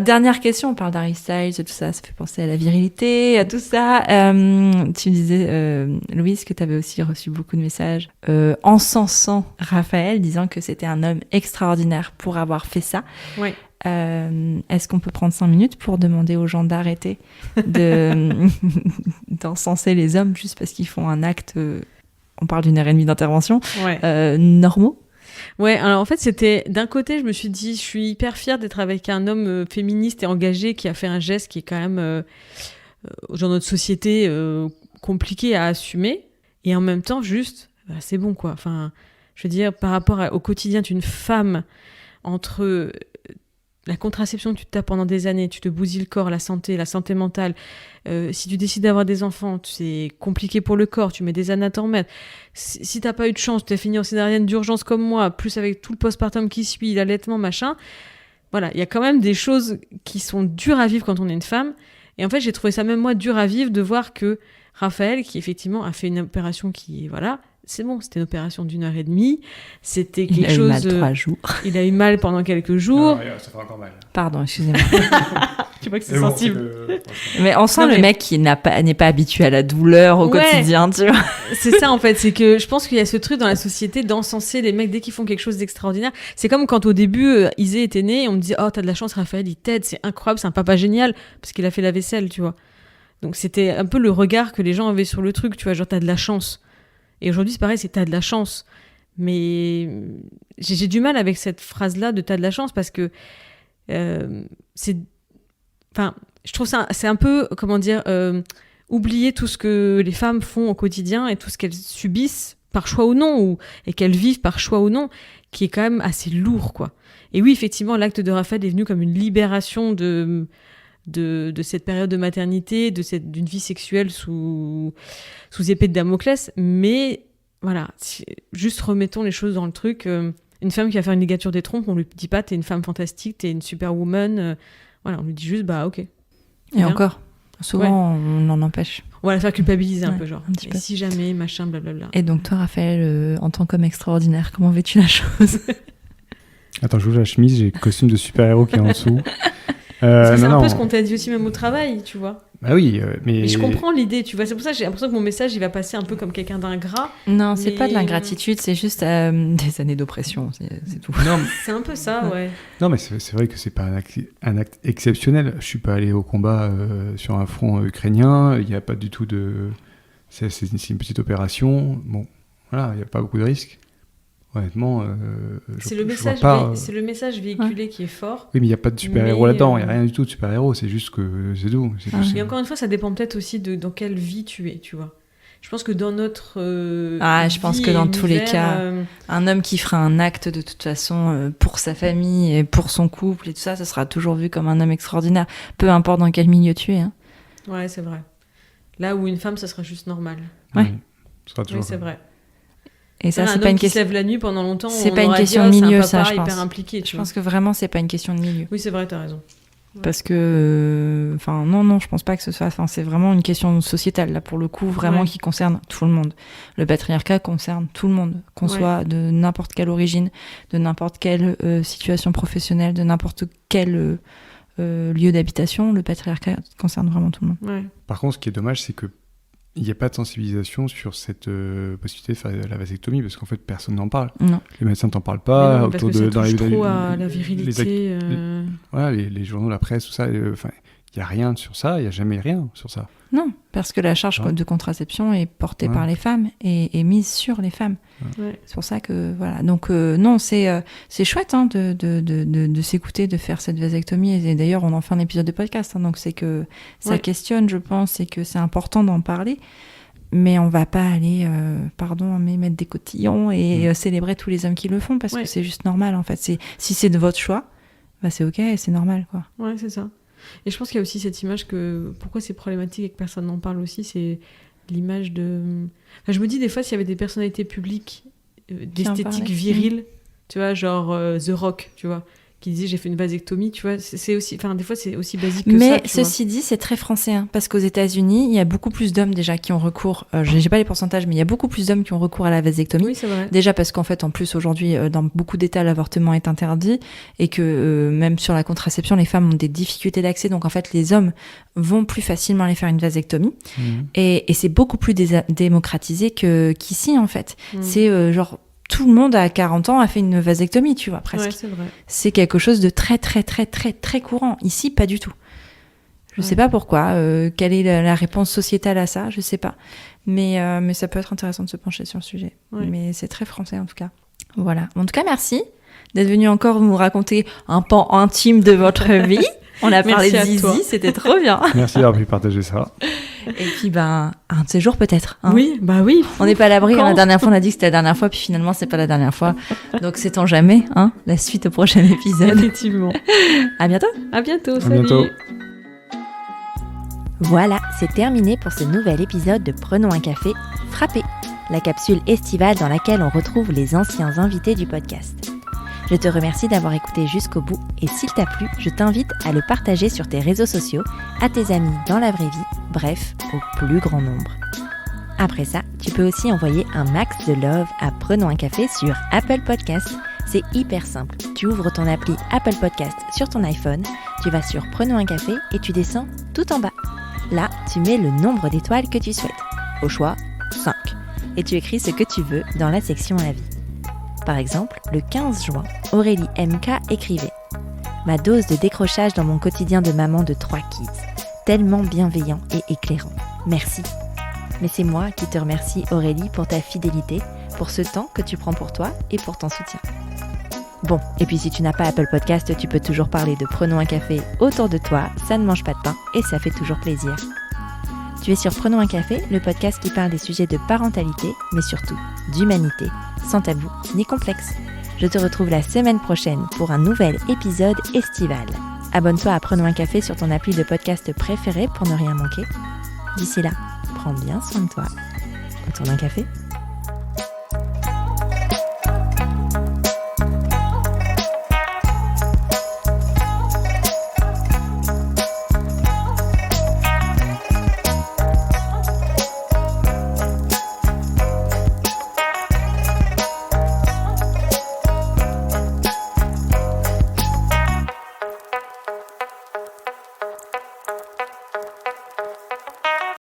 Dernière question, on parle d'Harry Styles, tout ça, ça fait penser à la virilité, à tout ça. Tu me disais, Louise, que tu avais aussi reçu beaucoup de messages encensant Raphaël, disant que c'était un homme extraordinaire pour avoir fait ça. Oui. Est-ce qu'on peut prendre 5 minutes pour demander aux gens d'arrêter d'encenser les hommes juste parce qu'ils font un acte, on parle d'1 heure et demie d'intervention, normaux? Ouais, alors en fait, c'était d'un côté, je me suis dit, je suis hyper fière d'être avec un homme féministe et engagé qui a fait un geste qui est quand même, dans notre société, compliqué à assumer. Et en même temps, juste, c'est bon, quoi. Enfin, je veux dire, par rapport au quotidien d'une femme, entre la contraception que tu te tapes pendant des années, tu te bousilles le corps, la santé mentale. Si tu décides d'avoir des enfants, c'est compliqué pour le corps, tu mets des années à t'en remettre. Si t'as pas eu de chance, tu as fini en césarienne d'urgence comme moi, plus avec tout le postpartum qui suit, l'allaitement, machin. Voilà, il y a quand même des choses qui sont dures à vivre quand on est une femme. Et en fait, j'ai trouvé ça même moi dur à vivre de voir que Raphaël, qui effectivement a fait une opération qui, voilà, c'est bon, c'était une opération d'1 heure et demie. C'était quelque chose. Il a eu mal 3 jours. Il a eu mal pendant quelques jours. Non, ça fait encore mal. Pardon, excusez-moi. Tu vois que c'est sensible. Mais on sent le mec qui n'est pas habitué à la douleur au quotidien, tu vois. C'est ça, en fait. C'est que je pense qu'il y a ce truc dans la société d'encenser les mecs dès qu'ils font quelque chose d'extraordinaire. C'est comme quand au début, Isée était né et on me disait « Oh, t'as de la chance, Raphaël, il t'aide, c'est incroyable, c'est un papa génial. » Parce qu'il a fait la vaisselle, tu vois. Donc c'était un peu le regard que les gens avaient sur le truc, tu vois, genre « T'as de la chance. » Et aujourd'hui, c'est pareil, c'est « T'as de la chance. » Mais j'ai du mal avec cette phrase-là de « T'as de la chance » parce que c'est... Enfin, je trouve ça, c'est un peu, comment dire, oublier tout ce que les femmes font au quotidien et tout ce qu'elles subissent par choix ou non, et qu'elles vivent par choix ou non, qui est quand même assez lourd, quoi. Et oui, effectivement, l'acte de Raphaël est venu comme une libération de cette période de maternité, d'une vie sexuelle sous épée de Damoclès, mais voilà, juste remettons les choses dans le truc. Une femme qui va faire une ligature des trompes, on lui dit pas t'es une femme fantastique, t'es une superwoman, voilà, on lui dit juste bah ok. Et bien. encore, souvent on en empêche. On va la faire culpabiliser un peu, genre. Un petit peu. Si jamais, machin, blablabla. Et donc toi, Raphaël, en tant qu'homme extraordinaire, comment vis-tu la chose? Attends, j'ouvre la chemise, j'ai le costume de super-héros qui est en dessous. Parce que c'est un peu ce qu'on t'a dit aussi même au travail, tu vois. Bah oui, mais je comprends l'idée, tu vois. C'est pour ça que j'ai l'impression que mon message, il va passer un peu comme quelqu'un d'ingrat. Non, c'est pas de l'ingratitude, c'est juste des années d'oppression, c'est tout. Non, c'est un peu ça, ouais. Non, mais c'est vrai que c'est pas un acte exceptionnel. Je suis pas allé au combat sur un front ukrainien. Il n'y a pas du tout de... C'est une petite opération. Bon, voilà, il n'y a pas beaucoup de risques. Honnêtement, c'est le message véhiculé qui est fort. Oui, mais il n'y a pas de super-héros là-dedans. Il n'y a rien du tout de super-héros. C'est juste que c'est tout. Mais encore une fois, ça dépend peut-être aussi de dans quelle vie tu es, tu vois. Je pense que dans notre je pense que dans tous les cas, un homme qui fera un acte de toute façon pour sa famille et pour son couple et tout ça, ça sera toujours vu comme un homme extraordinaire. Peu importe dans quel milieu tu es. Hein. Ouais, c'est vrai. Là où une femme, ça sera juste normal. Ouais. Ça sera toujours oui, c'est vrai. Et ça, c'est pas une question. Qui se lève la nuit pendant longtemps. C'est pas une question de milieu, ça, je pense. Hyper impliqué, je pense que vraiment, c'est pas une question de milieu. Oui, c'est vrai, t'as raison. Ouais. Parce que, non, je pense pas que ce soit. Enfin, c'est vraiment une question sociétale là pour le coup, vraiment qui concerne tout le monde. Le patriarcat concerne tout le monde, qu'on soit de n'importe quelle origine, de n'importe quelle situation professionnelle, de n'importe quel lieu d'habitation. Le patriarcat concerne vraiment tout le monde. Ouais. Par contre, ce qui est dommage, c'est que il n'y a pas de sensibilisation sur cette possibilité de faire la vasectomie, parce qu'en fait, personne n'en parle. Non. Les médecins t'en parlent pas. Non, autour parce que ça dans touche trop à la virilité. les journaux, la presse, tout ça. Il n'y a rien sur ça, il n'y a jamais rien sur ça. Non, parce que la charge de contraception est portée par les femmes et mise sur les femmes. Ouais. C'est pour ça que, voilà. Donc, non, c'est chouette hein, de s'écouter, de faire cette vasectomie. Et d'ailleurs, on en fait un épisode de podcast. Hein, donc, c'est que ça questionne, je pense, et que c'est important d'en parler. Mais on va pas aller, mais mettre des cotillons et célébrer tous les hommes qui le font, parce que c'est juste normal, en fait. Si c'est de votre choix, bah, c'est OK, c'est normal, quoi. Ouais, c'est ça. Et je pense qu'il y a aussi cette image que... Pourquoi c'est problématique et que personne n'en parle aussi, c'est l'image de... Enfin, je me dis, des fois, s'il y avait des personnalités publiques d'esthétique virile, tu vois, genre The Rock, tu vois, qui disait j'ai fait une vasectomie, tu vois, c'est aussi... Enfin, des fois, c'est aussi basique que ça, mais ceci dit, c'est très français, hein, parce qu'aux États-Unis, il y a beaucoup plus d'hommes déjà qui ont recours... j'ai pas les pourcentages, mais il y a beaucoup plus d'hommes qui ont recours à la vasectomie. Oui, c'est vrai. Déjà parce qu'en fait, en plus, aujourd'hui, dans beaucoup d'États, l'avortement est interdit, et que même sur la contraception, les femmes ont des difficultés d'accès, donc en fait, les hommes vont plus facilement aller faire une vasectomie. Et c'est beaucoup plus démocratisé qu'ici, en fait. C'est genre... Tout le monde à 40 ans a fait une vasectomie, tu vois, presque. Ouais, c'est vrai. C'est quelque chose de très, très, très, très, très courant. Ici, pas du tout. Je sais pas pourquoi. Quelle est la réponse sociétale à ça ? Je sais pas. Mais ça peut être intéressant de se pencher sur le sujet. Ouais. Mais c'est très français, en tout cas. Voilà. En tout cas, merci d'être venu encore nous raconter un pan intime de votre vie. On a parlé de Zizi, c'était trop bien. Merci d'avoir pu partager ça. Et puis, un de ces jours peut-être. Hein. Oui, oui. On n'est pas à l'abri. La dernière fois, on a dit que c'était la dernière fois, puis finalement, c'est pas la dernière fois. Donc, sait-on jamais, hein, la suite au prochain épisode. Effectivement. À bientôt. À bientôt. Salut. À bientôt. Voilà, c'est terminé pour ce nouvel épisode de Prenons un café, Frappé, la capsule estivale dans laquelle on retrouve les anciens invités du podcast. Je te remercie d'avoir écouté jusqu'au bout et s'il t'a plu, je t'invite à le partager sur tes réseaux sociaux, à tes amis dans la vraie vie, bref, au plus grand nombre. Après ça, tu peux aussi envoyer un max de love à Prenons un café sur Apple Podcast. C'est hyper simple. Tu ouvres ton appli Apple Podcast sur ton iPhone, tu vas sur Prenons un café et tu descends tout en bas. Là, tu mets le nombre d'étoiles que tu souhaites. Au choix, 5. Et tu écris ce que tu veux dans la section avis. Par exemple, le 15 juin, Aurélie MK écrivait « Ma dose de décrochage dans mon quotidien de maman de 3 kids. Tellement bienveillant et éclairant. Merci. » Mais c'est moi qui te remercie Aurélie pour ta fidélité, pour ce temps que tu prends pour toi et pour ton soutien. Bon, et puis si tu n'as pas Apple Podcast, tu peux toujours parler de Prenons un café autour de toi, ça ne mange pas de pain et ça fait toujours plaisir. Tu es sur Prenons un café, le podcast qui parle des sujets de parentalité, mais surtout d'humanité, sans tabou ni complexe. Je te retrouve la semaine prochaine pour un nouvel épisode estival. Abonne-toi à Prenons un café sur ton appli de podcast préféré pour ne rien manquer. D'ici là, prends bien soin de toi. Autour d'un café ?